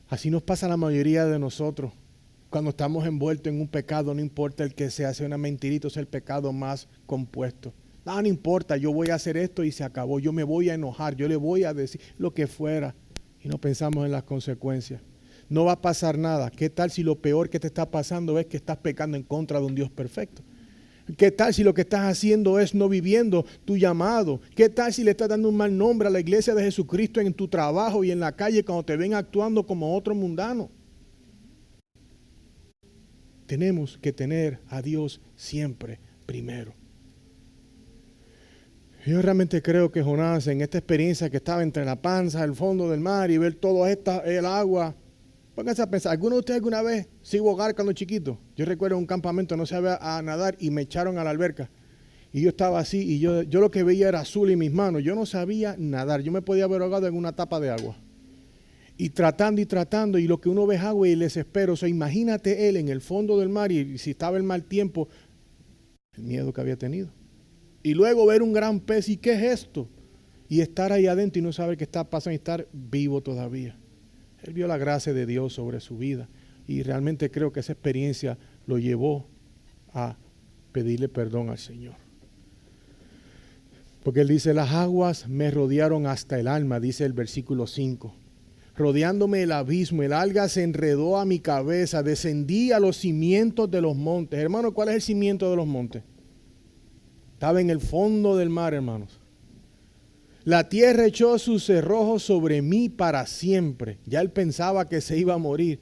Así nos pasa a la mayoría de nosotros. Cuando estamos envueltos en un pecado, no importa el que sea una mentirita, es el pecado más compuesto. No, no importa, yo voy a hacer esto y se acabó. Yo me voy a enojar, yo le voy a decir lo que fuera. Y no pensamos en las consecuencias. No va a pasar nada. ¿Qué tal si lo peor que te está pasando es que estás pecando en contra de un Dios perfecto? ¿Qué tal si lo que estás haciendo es no viviendo tu llamado? ¿Qué tal si le estás dando un mal nombre a la iglesia de Jesucristo en tu trabajo y en la calle cuando te ven actuando como otro mundano? Tenemos que tener a Dios siempre primero. Yo realmente creo que Jonás, en esta experiencia que estaba entre la panza, el fondo del mar y ver todo el agua, pónganse a pensar, ¿alguno de ustedes alguna vez se iba a ahogar cuando chiquito? Yo recuerdo un campamento, no sabía a nadar y me echaron a la alberca. Y yo estaba así y yo lo que veía era azul en mis manos. Yo no sabía nadar, yo me podía haber ahogado en una tapa de agua. Y tratando, y lo que uno ve es agua y el desespero. O sea, imagínate él en el fondo del mar y si estaba el mal tiempo, el miedo que había tenido. Y luego ver un gran pez, ¿y qué es esto? Y estar ahí adentro y no saber qué está pasando y estar vivo todavía. Él vio la gracia de Dios sobre su vida y realmente creo que esa experiencia lo llevó a pedirle perdón al Señor. Porque él dice, las aguas me rodearon hasta el alma, dice el versículo 5. Rodeándome el abismo, el alga se enredó a mi cabeza, descendí a los cimientos de los montes. Hermano, ¿cuál es el cimiento de los montes? Estaba en el fondo del mar, hermanos. La tierra echó sus cerrojos sobre mí para siempre. Ya él pensaba que se iba a morir.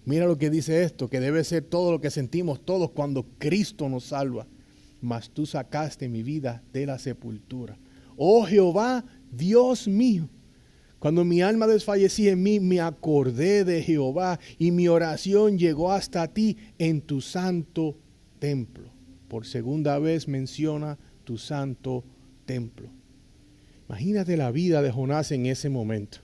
Mira lo que dice esto, que debe ser todo lo que sentimos todos cuando Cristo nos salva. Mas tú sacaste mi vida de la sepultura. Oh Jehová, Dios mío. Cuando mi alma desfallecía en mí, me acordé de Jehová y mi oración llegó hasta ti en tu santo templo. Por segunda vez menciona tu santo templo. Imagínate la vida de Jonás en ese momento.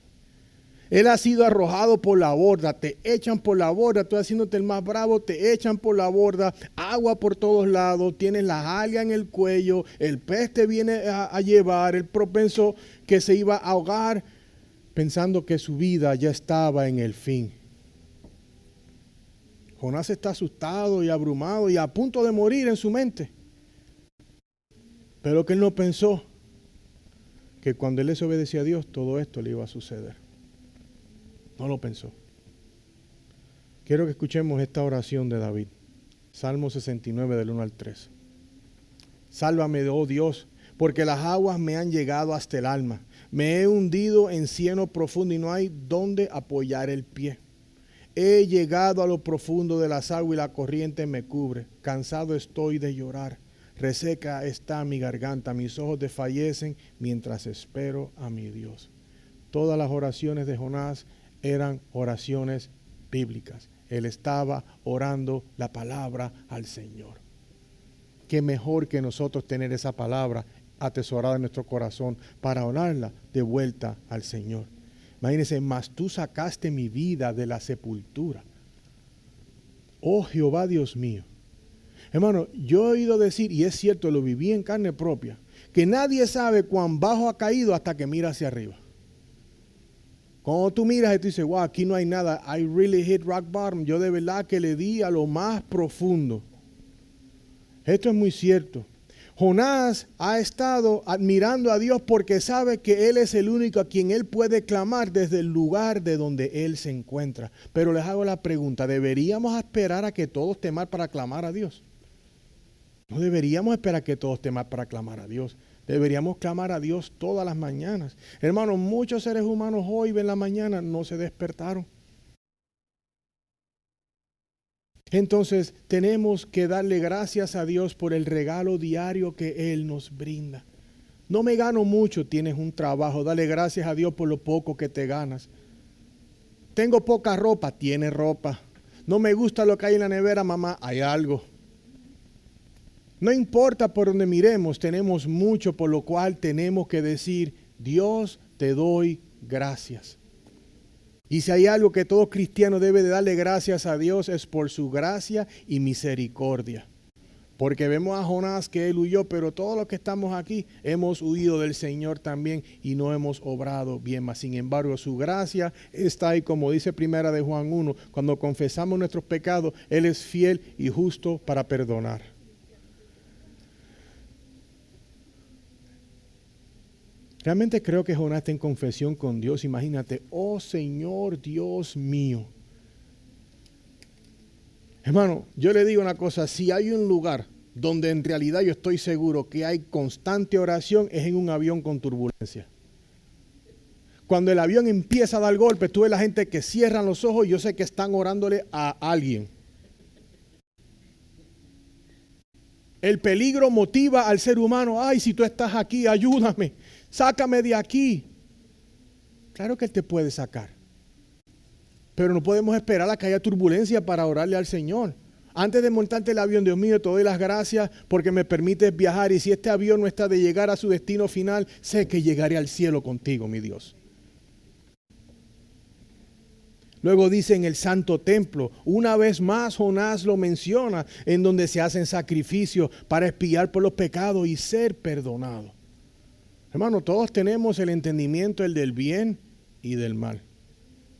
Él ha sido arrojado por la borda, te echan por la borda, tú haciéndote el más bravo, te echan por la borda, agua por todos lados, tienes la alga en el cuello, el pez te viene a llevar, él propenso que se iba a ahogar, pensando que su vida ya estaba en el fin. Jonás está asustado y abrumado y a punto de morir en su mente. Pero que él no pensó que cuando él desobedecía a Dios, todo esto le iba a suceder. No lo pensó. Quiero que escuchemos esta oración de David. Salmo 69 del 1 al 3. Sálvame, oh Dios, porque las aguas me han llegado hasta el alma. Me he hundido en cieno profundo y no hay donde apoyar el pie. He llegado a lo profundo de las aguas y la corriente me cubre. Cansado estoy de llorar. Reseca está mi garganta. Mis ojos desfallecen mientras espero a mi Dios. Todas las oraciones de Jonás eran oraciones bíblicas. Él estaba orando la palabra al Señor. Qué mejor que nosotros tener esa palabra atesorada en nuestro corazón para orarla de vuelta al Señor. Imagínense, mas tú sacaste mi vida de la sepultura. oh Jehová Dios mío. Hermano, yo he oído decir, y es cierto, lo viví en carne propia, que nadie sabe cuán bajo ha caído hasta que mira hacia arriba. Cuando tú miras y tú dices, wow, aquí no hay nada, I really hit rock bottom. Yo de verdad que le di a lo más profundo. Esto es muy cierto. Jonás ha estado admirando a Dios porque sabe que Él es el único a quien Él puede clamar desde el lugar de donde Él se encuentra. Pero les hago la pregunta, ¿deberíamos esperar a que todos teman para clamar a Dios? No deberíamos esperar a que todos teman para clamar a Dios. Deberíamos clamar a Dios todas las mañanas. Hermanos, muchos seres humanos hoy en la mañana no se despertaron. Entonces tenemos que darle gracias a Dios por el regalo diario que Él nos brinda. No me gano mucho, tienes un trabajo, dale gracias a Dios por lo poco que te ganas. Tengo poca ropa, tienes ropa. No me gusta lo que hay en la nevera, mamá, hay algo. No importa por donde miremos, tenemos mucho por lo cual tenemos que decir, Dios, te doy gracias. Y si hay algo que todo cristiano debe de darle gracias a Dios es por su gracia y misericordia. Porque vemos a Jonás que él huyó, pero todos los que estamos aquí hemos huido del Señor también y no hemos obrado bien. Mas sin embargo, su gracia está ahí, como dice primera de Juan 1, cuando confesamos nuestros pecados, Él es fiel y justo para perdonar. Realmente creo que Jonás está en confesión con Dios. Imagínate, oh Señor Dios mío. Hermano, yo le digo una cosa, si hay un lugar donde en realidad yo estoy seguro que hay constante oración, es en un avión con turbulencia. Cuando el avión empieza a dar golpes, tú ves la gente que cierran los ojos y yo sé que están orándole a alguien. El peligro motiva al ser humano, ay, si tú estás aquí, ayúdame, sácame de aquí. Claro que Él te puede sacar. Pero no podemos esperar a que haya turbulencia para orarle al Señor. Antes de montarte el avión, Dios mío, te doy las gracias porque me permites viajar. Y si este avión no está de llegar a su destino final, sé que llegaré al cielo contigo, mi Dios. Luego dice en el santo templo, una vez más Jonás lo menciona, en donde se hacen sacrificios para expiar por los pecados y ser perdonado. Hermano, todos tenemos el entendimiento, el del bien y del mal.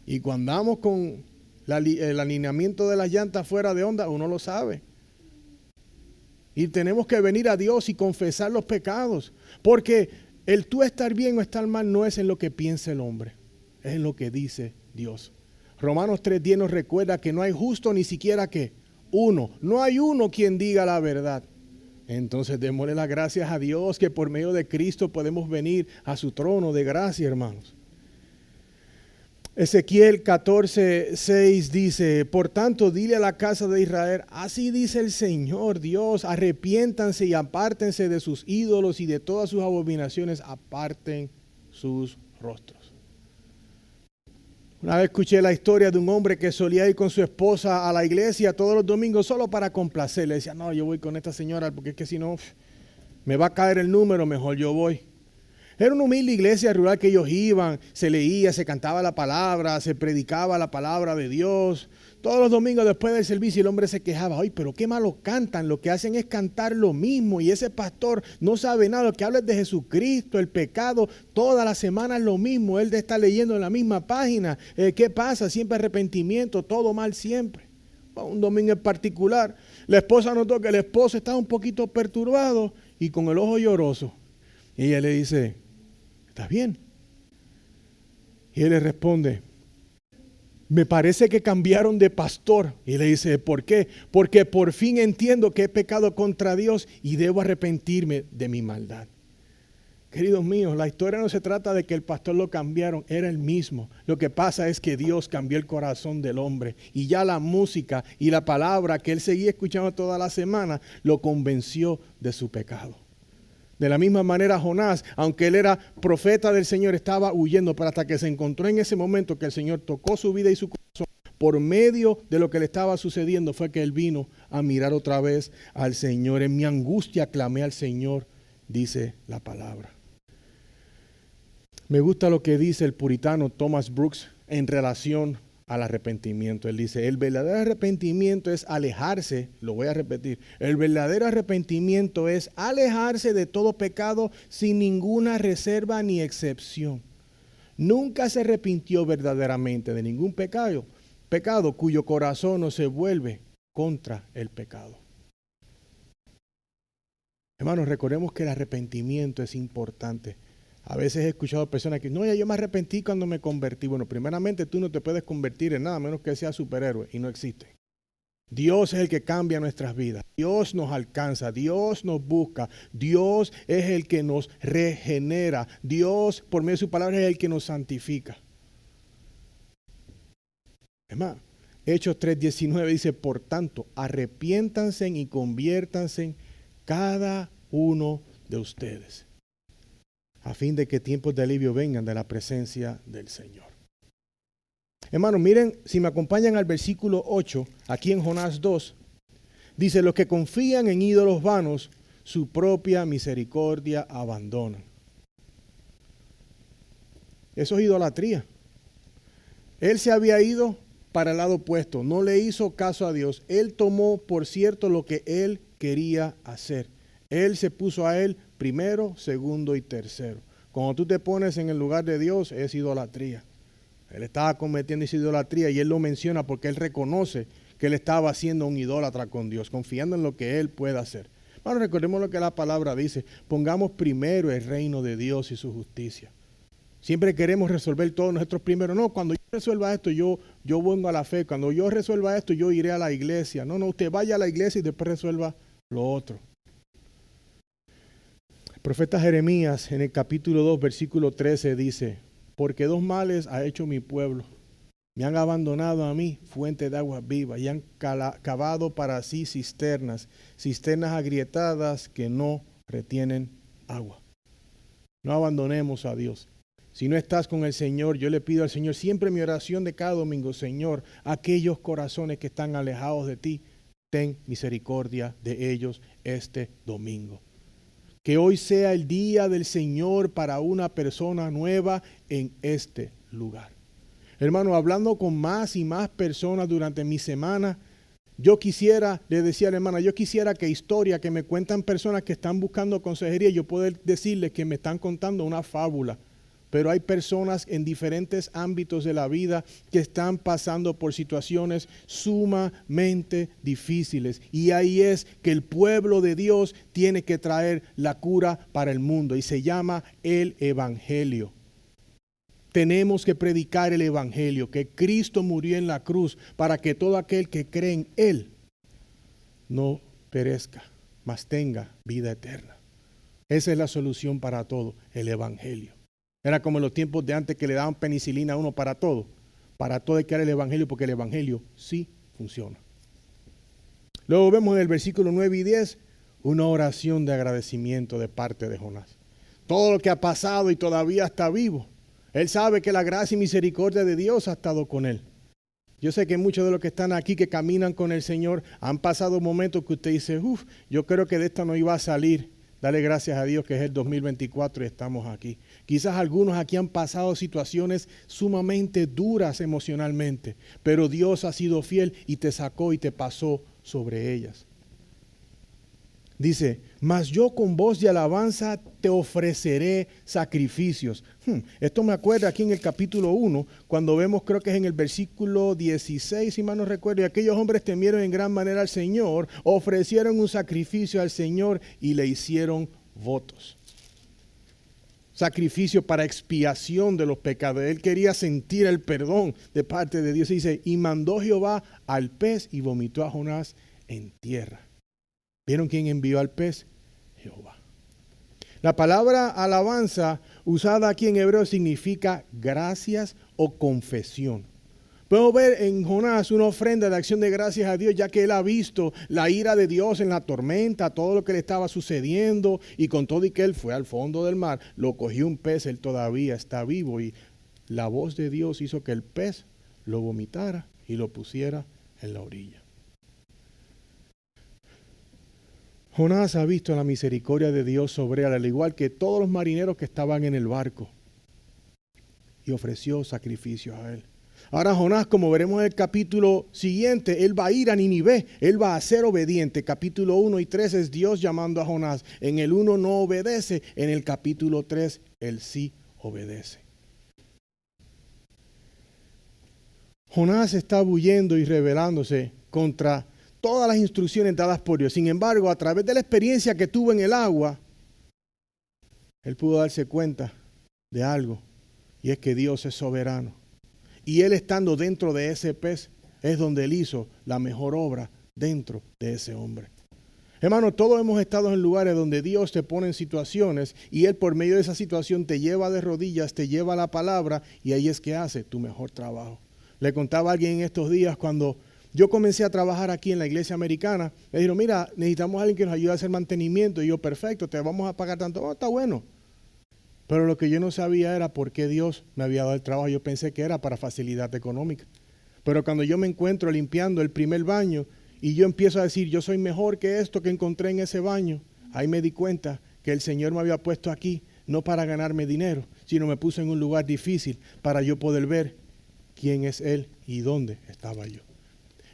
Y cuando andamos con el alineamiento de las llantas fuera de onda, uno lo sabe. Y tenemos que venir a Dios y confesar los pecados. Porque el tú estar bien o estar mal no es en lo que piensa el hombre, es en lo que dice Dios. Romanos 3:10 nos recuerda que no hay justo ni siquiera que uno. No hay uno quien diga la verdad. Entonces démosle las gracias a Dios que por medio de Cristo podemos venir a su trono de gracia, hermanos. Ezequiel 14:6 dice, por tanto dile a la casa de Israel, así dice el Señor Dios, arrepiéntanse y apártense de sus ídolos y de todas sus abominaciones, aparten sus rostros. Una vez escuché la historia de un hombre que solía ir con su esposa a la iglesia todos los domingos solo para complacerle. Decía, no, yo voy con esta señora porque es que si no me va a caer el número, mejor yo voy. Era una humilde iglesia rural que ellos iban, se leía, se cantaba la palabra, se predicaba la palabra de Dios. Todos los domingos después del servicio el hombre se quejaba, ay, pero qué malo cantan, lo que hacen es cantar lo mismo y ese pastor no sabe nada, lo que habla es de Jesucristo, el pecado, toda la semana es lo mismo, él está leyendo en la misma página, ¿qué pasa? Siempre arrepentimiento, todo mal siempre. Un domingo en particular, la esposa notó que el esposo estaba un poquito perturbado y con el ojo lloroso. Y ella le dice, ¿estás bien? Y él le responde, me parece que cambiaron de pastor. Y le dice, ¿por qué? Porque por fin entiendo que he pecado contra Dios y debo arrepentirme de mi maldad. Queridos míos, la historia no se trata de que el pastor lo cambiaron, era el mismo. Lo que pasa es que Dios cambió el corazón del hombre y ya la música y la palabra que él seguía escuchando toda la semana lo convenció de su pecado. De la misma manera Jonás, aunque él era profeta del Señor, estaba huyendo, pero hasta que se encontró en ese momento que el Señor tocó su vida y su corazón, por medio de lo que le estaba sucediendo fue que él vino a mirar otra vez al Señor. En mi angustia clamé al Señor, dice la palabra. Me gusta lo que dice el puritano Thomas Brooks en relación al arrepentimiento. Él dice, el verdadero arrepentimiento es alejarse, lo voy a repetir, el verdadero arrepentimiento es alejarse de todo pecado sin ninguna reserva ni excepción. Nunca se arrepintió verdaderamente de ningún pecado cuyo corazón no se vuelve contra el pecado. Hermanos, recordemos que el arrepentimiento es importante. A veces he escuchado personas que, no, ya yo me arrepentí cuando me convertí. Bueno, primeramente tú no te puedes convertir en nada menos que seas superhéroe y no existe. Dios es el que cambia nuestras vidas. Dios nos alcanza, Dios nos busca, Dios es el que nos regenera. Dios, por medio de su palabra, es el que nos santifica. Es más, Hechos 3:19 dice, por tanto, arrepiéntanse y conviértanse cada uno de ustedes, a fin de que tiempos de alivio vengan de la presencia del Señor. Hermanos, miren, si me acompañan al versículo 8, aquí en Jonás 2, dice, los que confían en ídolos vanos, su propia misericordia abandonan. Eso es idolatría. Él se había ido para el lado opuesto, no le hizo caso a Dios. Él tomó por cierto lo que él quería hacer. Él se puso a él primero, segundo y tercero. Cuando tú te pones en el lugar de Dios, es idolatría. Él estaba cometiendo esa idolatría y él lo menciona porque él reconoce que él estaba siendo un idólatra con Dios, confiando en lo que él pueda hacer. Bueno, recordemos lo que la palabra dice, pongamos primero el reino de Dios y su justicia. Siempre queremos resolver todos nosotros primero. No, cuando yo resuelva esto, yo vengo a la fe. Cuando yo resuelva esto, yo iré a la iglesia. No, usted vaya a la iglesia y después resuelva lo otro. El profeta Jeremías en el capítulo 2, versículo 13 dice, porque dos males ha hecho mi pueblo. Me han abandonado a mí, fuente de aguas vivas, y han cavado para sí cisternas agrietadas que no retienen agua. No abandonemos a Dios. Si no estás con el Señor, yo le pido al Señor, siempre mi oración de cada domingo, Señor, aquellos corazones que están alejados de ti, ten misericordia de ellos este domingo. Que hoy sea el día del Señor para una persona nueva en este lugar. Hermano, hablando con más y más personas durante mi semana, yo quisiera, le decía a la hermana, yo quisiera que historia que me cuentan personas que están buscando consejería, yo puedo decirles que me están contando una fábula. Pero hay personas en diferentes ámbitos de la vida que están pasando por situaciones sumamente difíciles. Y ahí es que el pueblo de Dios tiene que traer la cura para el mundo. Y se llama el Evangelio. Tenemos que predicar el Evangelio, que Cristo murió en la cruz para que todo aquel que cree en Él no perezca, mas tenga vida eterna. Esa es la solución para todo, el Evangelio. Era como en los tiempos de antes que le daban penicilina a uno para todo. Para todo hay que dar el Evangelio porque el Evangelio sí funciona. Luego vemos en el versículo 9 y 10 una oración de agradecimiento de parte de Jonás. Todo lo que ha pasado y todavía está vivo. Él sabe que la gracia y misericordia de Dios ha estado con él. Yo sé que muchos de los que están aquí que caminan con el Señor han pasado momentos que usted dice, yo creo que de esta no iba a salir. Dale gracias a Dios que es el 2024 y estamos aquí. Quizás algunos aquí han pasado situaciones sumamente duras emocionalmente, pero Dios ha sido fiel y te sacó y te pasó sobre ellas. Dice, mas yo con voz de alabanza te ofreceré sacrificios. Esto me acuerda aquí en el capítulo 1, cuando vemos, creo que es en el versículo 16, si mal no recuerdo, y aquellos hombres temieron en gran manera al Señor, ofrecieron un sacrificio al Señor y le hicieron votos. Sacrificio para expiación de los pecados. Él quería sentir el perdón de parte de Dios. Y dice, y mandó Jehová al pez y vomitó a Jonás en tierra. ¿Vieron quién envió al pez? Jehová. La palabra alabanza usada aquí en hebreo significa gracias o confesión. Podemos ver en Jonás una ofrenda de acción de gracias a Dios, ya que él ha visto la ira de Dios en la tormenta, todo lo que le estaba sucediendo, y con todo y que él fue al fondo del mar, lo cogió un pez, él todavía está vivo, y la voz de Dios hizo que el pez lo vomitara y lo pusiera en la orilla. Jonás ha visto la misericordia de Dios sobre él, al igual que todos los marineros que estaban en el barco, y ofreció sacrificios a él. Ahora Jonás, como veremos en el capítulo siguiente, él va a ir a Nínive, él va a ser obediente. Capítulo 1 y 3 es Dios llamando a Jonás. En el 1 no obedece, en el capítulo 3 él sí obedece. Jonás está huyendo y rebelándose contra todas las instrucciones dadas por Dios. Sin embargo, a través de la experiencia que tuvo en el agua, él pudo darse cuenta de algo, y es que Dios es soberano. Y él estando dentro de ese pez es donde él hizo la mejor obra dentro de ese hombre. Hermano, todos hemos estado en lugares donde Dios te pone en situaciones y él por medio de esa situación te lleva de rodillas, te lleva a la palabra y ahí es que hace tu mejor trabajo. Le contaba a alguien en estos días cuando yo comencé a trabajar aquí en la iglesia americana, le dijeron, mira, necesitamos a alguien que nos ayude a hacer mantenimiento. Y yo, perfecto, te vamos a pagar tanto. Oh, está bueno. Pero lo que yo no sabía era por qué Dios me había dado el trabajo. Yo pensé que era para facilidad económica. Pero cuando yo me encuentro limpiando el primer baño y yo empiezo a decir, yo soy mejor que esto que encontré en ese baño, ahí me di cuenta que el Señor me había puesto aquí, no para ganarme dinero, sino me puso en un lugar difícil para yo poder ver quién es Él y dónde estaba yo.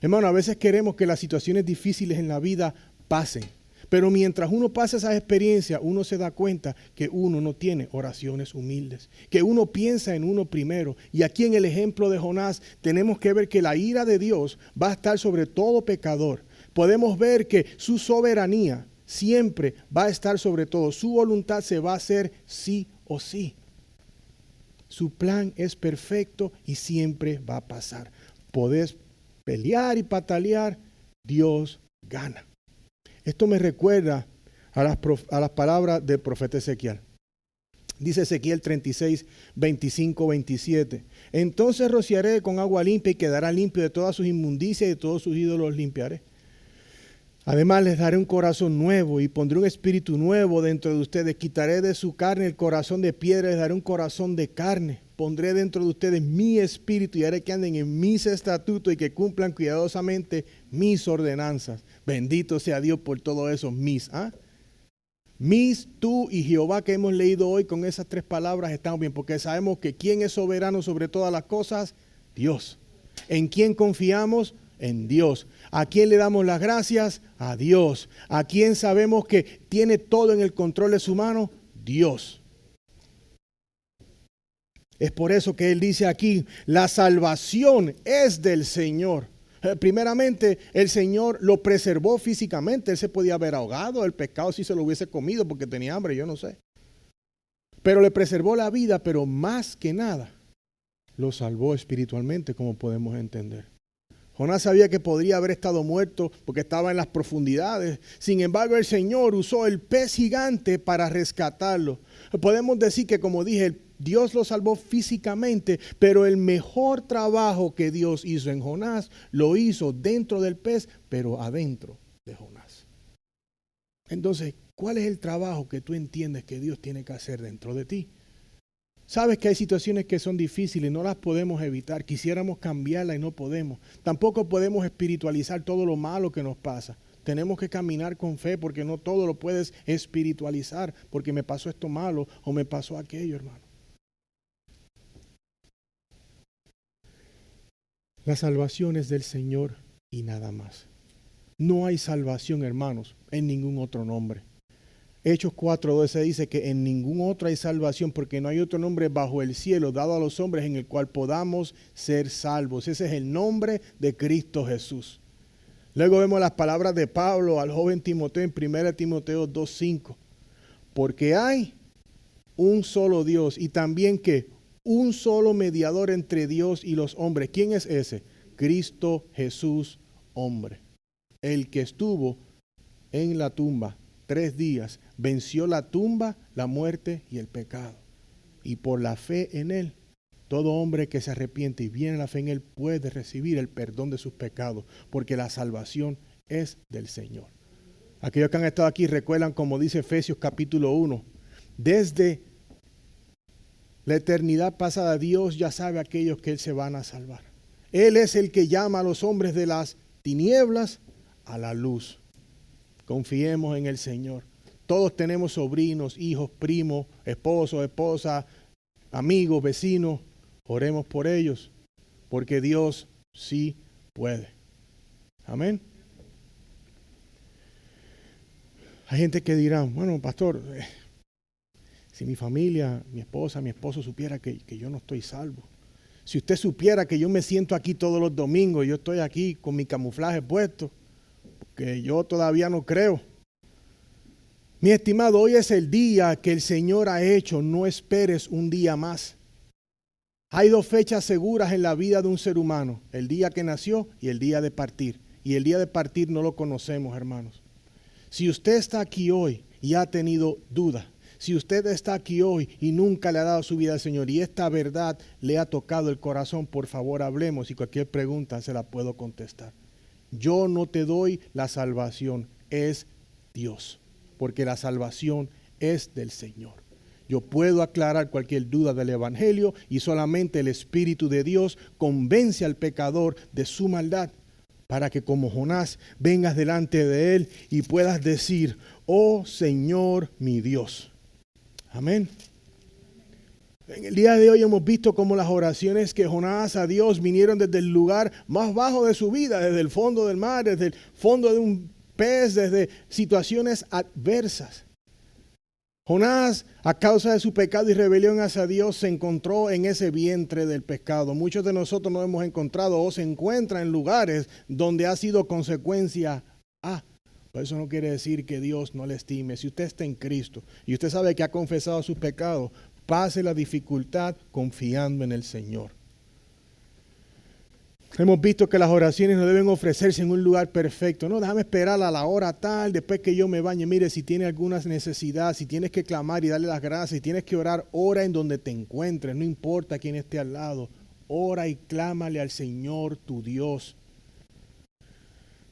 Hermano, a veces queremos que las situaciones difíciles en la vida pasen. Pero mientras uno pasa esas experiencias, uno se da cuenta que uno no tiene oraciones humildes, que uno piensa en uno primero. Y aquí en el ejemplo de Jonás tenemos que ver que la ira de Dios va a estar sobre todo pecador. Podemos ver que su soberanía siempre va a estar sobre todo. Su voluntad se va a hacer sí o sí. Su plan es perfecto y siempre va a pasar. Podés pelear y patalear, Dios gana. Esto me recuerda a las palabras del profeta Ezequiel. Dice Ezequiel 36, 25, 27. Entonces rociaré con agua limpia y quedará limpio de todas sus inmundicias y de todos sus ídolos limpiaré. Además les daré un corazón nuevo y pondré un espíritu nuevo dentro de ustedes. Quitaré de su carne el corazón de piedra, les daré un corazón de carne. Pondré dentro de ustedes mi espíritu y haré que anden en mis estatutos y que cumplan cuidadosamente mis ordenanzas. Bendito sea Dios por todo eso, mis. Mis, tú y Jehová que hemos leído hoy, con esas tres palabras estamos bien, porque sabemos que ¿quién es soberano sobre todas las cosas? Dios. ¿En quién confiamos? En Dios. ¿A quién le damos las gracias? A Dios. ¿A quién sabemos que tiene todo en el control de su mano? Dios. Es por eso que él dice aquí, la salvación es del Señor. Primeramente, el Señor lo preservó físicamente. Él se podía haber ahogado, el pescado si se lo hubiese comido porque tenía hambre, yo no sé. Pero le preservó la vida, pero más que nada, lo salvó espiritualmente, como podemos entender. Jonás sabía que podría haber estado muerto porque estaba en las profundidades. Sin embargo, el Señor usó el pez gigante para rescatarlo. Podemos decir que, como dije, Dios lo salvó físicamente, pero el mejor trabajo que Dios hizo en Jonás lo hizo dentro del pez, pero adentro de Jonás. Entonces, ¿cuál es el trabajo que tú entiendes que Dios tiene que hacer dentro de ti? Sabes que hay situaciones que son difíciles, no las podemos evitar. Quisiéramos cambiarlas y no podemos. Tampoco podemos espiritualizar todo lo malo que nos pasa. Tenemos que caminar con fe porque no todo lo puedes espiritualizar porque me pasó esto malo o me pasó aquello, hermano. La salvación es del Señor y nada más. No hay salvación, hermanos, en ningún otro nombre. Hechos 4:12 dice que en ningún otro hay salvación porque no hay otro nombre bajo el cielo dado a los hombres en el cual podamos ser salvos. Ese es el nombre de Cristo Jesús. Luego vemos las palabras de Pablo al joven Timoteo en 1 Timoteo 2:5. Porque hay un solo Dios y también que un solo mediador entre Dios y los hombres. ¿Quién es ese? Cristo Jesús, hombre. El que estuvo en la tumba 3 días, venció la tumba, la muerte y el pecado. Y por la fe en Él, todo hombre que se arrepiente y viene a la fe en Él puede recibir el perdón de sus pecados, porque la salvación es del Señor. Aquellos que han estado aquí recuerdan, como dice Efesios capítulo 1, desde la eternidad pasada Dios ya sabe a aquellos que Él se van a salvar. Él es el que llama a los hombres de las tinieblas a la luz. Confiemos en el Señor. Todos tenemos sobrinos, hijos, primos, esposos, esposas, amigos, vecinos. Oremos por ellos. porque Dios sí puede. Amén. Hay gente que dirá, bueno, pastor, si mi familia, mi esposa, mi esposo supiera que yo no estoy salvo. Si usted supiera que yo me siento aquí todos los domingos, yo estoy aquí con mi camuflaje puesto, que yo todavía no creo. Mi estimado, hoy es el día que el Señor ha hecho, no esperes un día más. Hay dos fechas seguras en la vida de un ser humano, el día que nació y el día de partir. Y el día de partir no lo conocemos, hermanos. Si usted está aquí hoy y ha tenido duda, si usted está aquí hoy y nunca le ha dado su vida al Señor y esta verdad le ha tocado el corazón, por favor hablemos y cualquier pregunta se la puedo contestar. Yo no te doy la salvación, es Dios, porque la salvación es del Señor. Yo puedo aclarar cualquier duda del Evangelio y solamente el Espíritu de Dios convence al pecador de su maldad, para que como Jonás vengas delante de él y puedas decir, oh Señor mi Dios. Amén. En el día de hoy hemos visto cómo las oraciones que Jonás a Dios vinieron desde el lugar más bajo de su vida, desde el fondo del mar, desde el fondo de un pez, desde situaciones adversas. Jonás, a causa de su pecado y rebelión hacia Dios, se encontró en ese vientre del pecado. Muchos de nosotros nos hemos encontrado o se encuentran en lugares donde ha sido consecuencia a. Pero eso no quiere decir que Dios no le estime. Si usted está en Cristo y usted sabe que ha confesado sus pecados, pase la dificultad confiando en el Señor. Hemos visto que las oraciones no deben ofrecerse en un lugar perfecto. No, déjame esperar a la hora tal, después que yo me bañe. Mire, si tiene alguna necesidad, si tienes que clamar y darle las gracias, si tienes que orar, ora en donde te encuentres. No importa quién esté al lado. Ora y clámale al Señor tu Dios.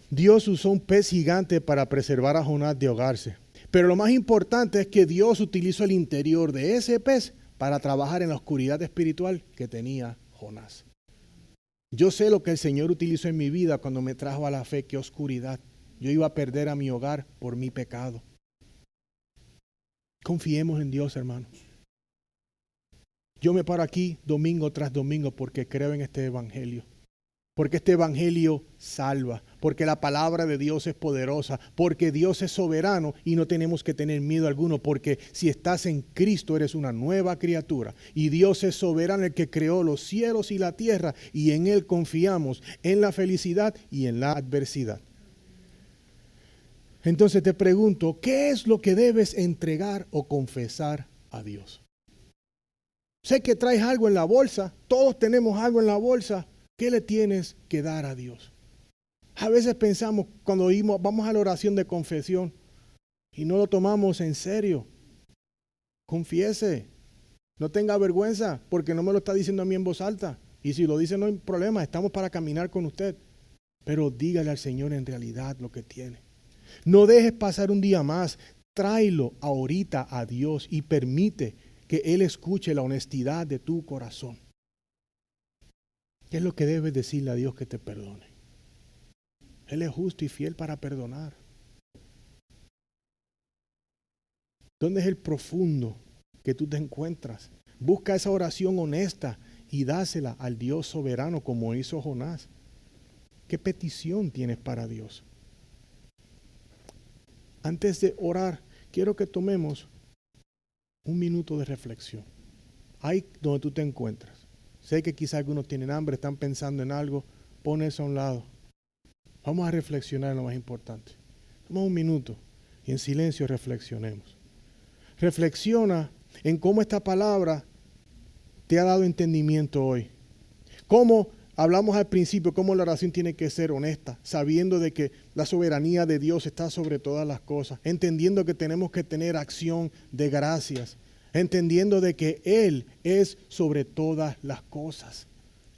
Dios usó un pez gigante para preservar a Jonás de ahogarse. Pero lo más importante es que Dios utilizó el interior de ese pez para trabajar en la oscuridad espiritual que tenía Jonás. Yo sé lo que el Señor utilizó en mi vida cuando me trajo a la fe, qué oscuridad. Yo iba a perder a mi hogar por mi pecado. Confiemos en Dios, hermanos. Yo me paro aquí domingo tras domingo porque creo en este evangelio. Porque este evangelio salva, porque la palabra de Dios es poderosa, porque Dios es soberano y no tenemos que tener miedo alguno, porque si estás en Cristo eres una nueva criatura y Dios es soberano, el que creó los cielos y la tierra, y en Él confiamos en la felicidad y en la adversidad. Entonces te pregunto, ¿qué es lo que debes entregar o confesar a Dios? Sé que traes algo en la bolsa, todos tenemos algo en la bolsa. ¿Qué le tienes que dar a Dios? A veces pensamos cuando vamos a la oración de confesión y no lo tomamos en serio. Confiese, no tenga vergüenza porque no me lo está diciendo a mí en voz alta. Y si lo dice no hay problema, estamos para caminar con usted. Pero dígale al Señor en realidad lo que tiene. No dejes pasar un día más, tráelo ahorita a Dios y permite que Él escuche la honestidad de tu corazón. ¿Qué es lo que debes decirle a Dios que te perdone? Él es justo y fiel para perdonar. ¿Dónde es el profundo que tú te encuentras? Busca esa oración honesta y dásela al Dios soberano como hizo Jonás. ¿Qué petición tienes para Dios? Antes de orar, quiero que tomemos un minuto de reflexión. Ahí donde tú te encuentras. Sé que quizá algunos tienen hambre, están pensando en algo, pon eso a un lado. Vamos a reflexionar en lo más importante. Toma un minuto y en silencio reflexionemos. Reflexiona en cómo esta palabra te ha dado entendimiento hoy. Cómo hablamos al principio, cómo la oración tiene que ser honesta, sabiendo de que la soberanía de Dios está sobre todas las cosas, entendiendo que tenemos que tener acción de gracias, entendiendo de que Él es sobre todas las cosas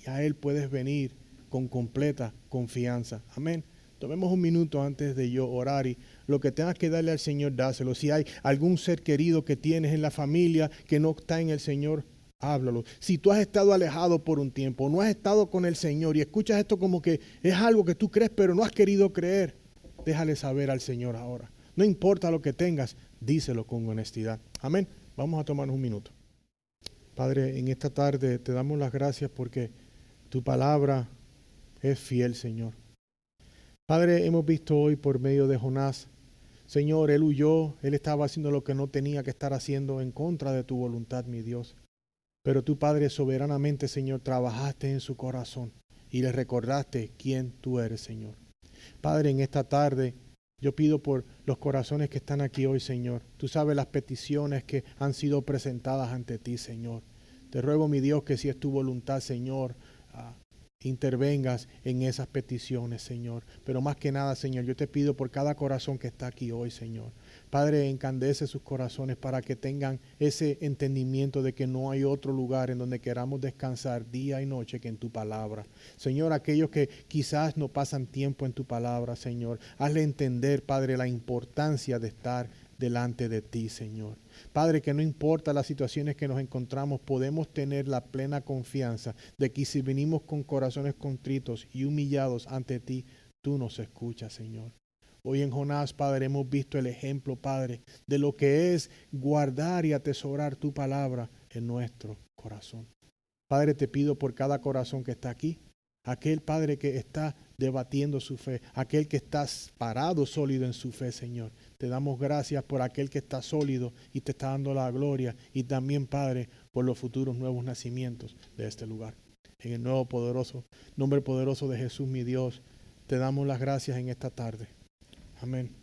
y a Él puedes venir con completa confianza. Amén. Tomemos un minuto antes de yo orar y lo que tengas que darle al Señor, dáselo. Si hay algún ser querido que tienes en la familia que no está en el Señor, háblalo. Si tú has estado alejado por un tiempo, no has estado con el Señor y escuchas esto como que es algo que tú crees pero no has querido creer, déjale saber al Señor ahora. No importa lo que tengas, díselo con honestidad. Amén. Vamos a tomarnos un minuto. Padre, en esta tarde te damos las gracias porque Tu palabra es fiel, Señor. Padre, hemos visto hoy por medio de Jonás, Señor, él huyó, él estaba haciendo lo que no tenía que estar haciendo en contra de tu voluntad, mi Dios. Pero tú, Padre, soberanamente, Señor, trabajaste en su corazón y le recordaste quién tú eres, Señor. Padre, en esta tarde yo pido por los corazones que están aquí hoy, Señor. Tú sabes las peticiones que han sido presentadas ante ti, Señor. Te ruego, mi Dios, que si es tu voluntad, Señor, intervengas en esas peticiones, Señor. Pero más que nada, Señor, yo te pido por cada corazón que está aquí hoy, Señor. Padre, encandece sus corazones para que tengan ese entendimiento de que no hay otro lugar en donde queramos descansar día y noche que en tu palabra. Señor, aquellos que quizás no pasan tiempo en tu palabra, Señor, hazle entender, Padre, la importancia de estar delante de ti, Señor. Padre, que no importa las situaciones que nos encontramos, podemos tener la plena confianza de que si venimos con corazones contritos y humillados ante ti, tú nos escuchas, Señor. Hoy en Jonás, Padre, hemos visto el ejemplo, Padre, de lo que es guardar y atesorar tu palabra en nuestro corazón. Padre, te pido por cada corazón que está aquí, aquel Padre que está debatiendo su fe, aquel que está parado sólido en su fe, Señor. Te damos gracias por aquel que está sólido y te está dando la gloria, y también, Padre, por los futuros nuevos nacimientos de este lugar. En el nuevo poderoso, nombre poderoso de Jesús, mi Dios, te damos las gracias en esta tarde. Amén.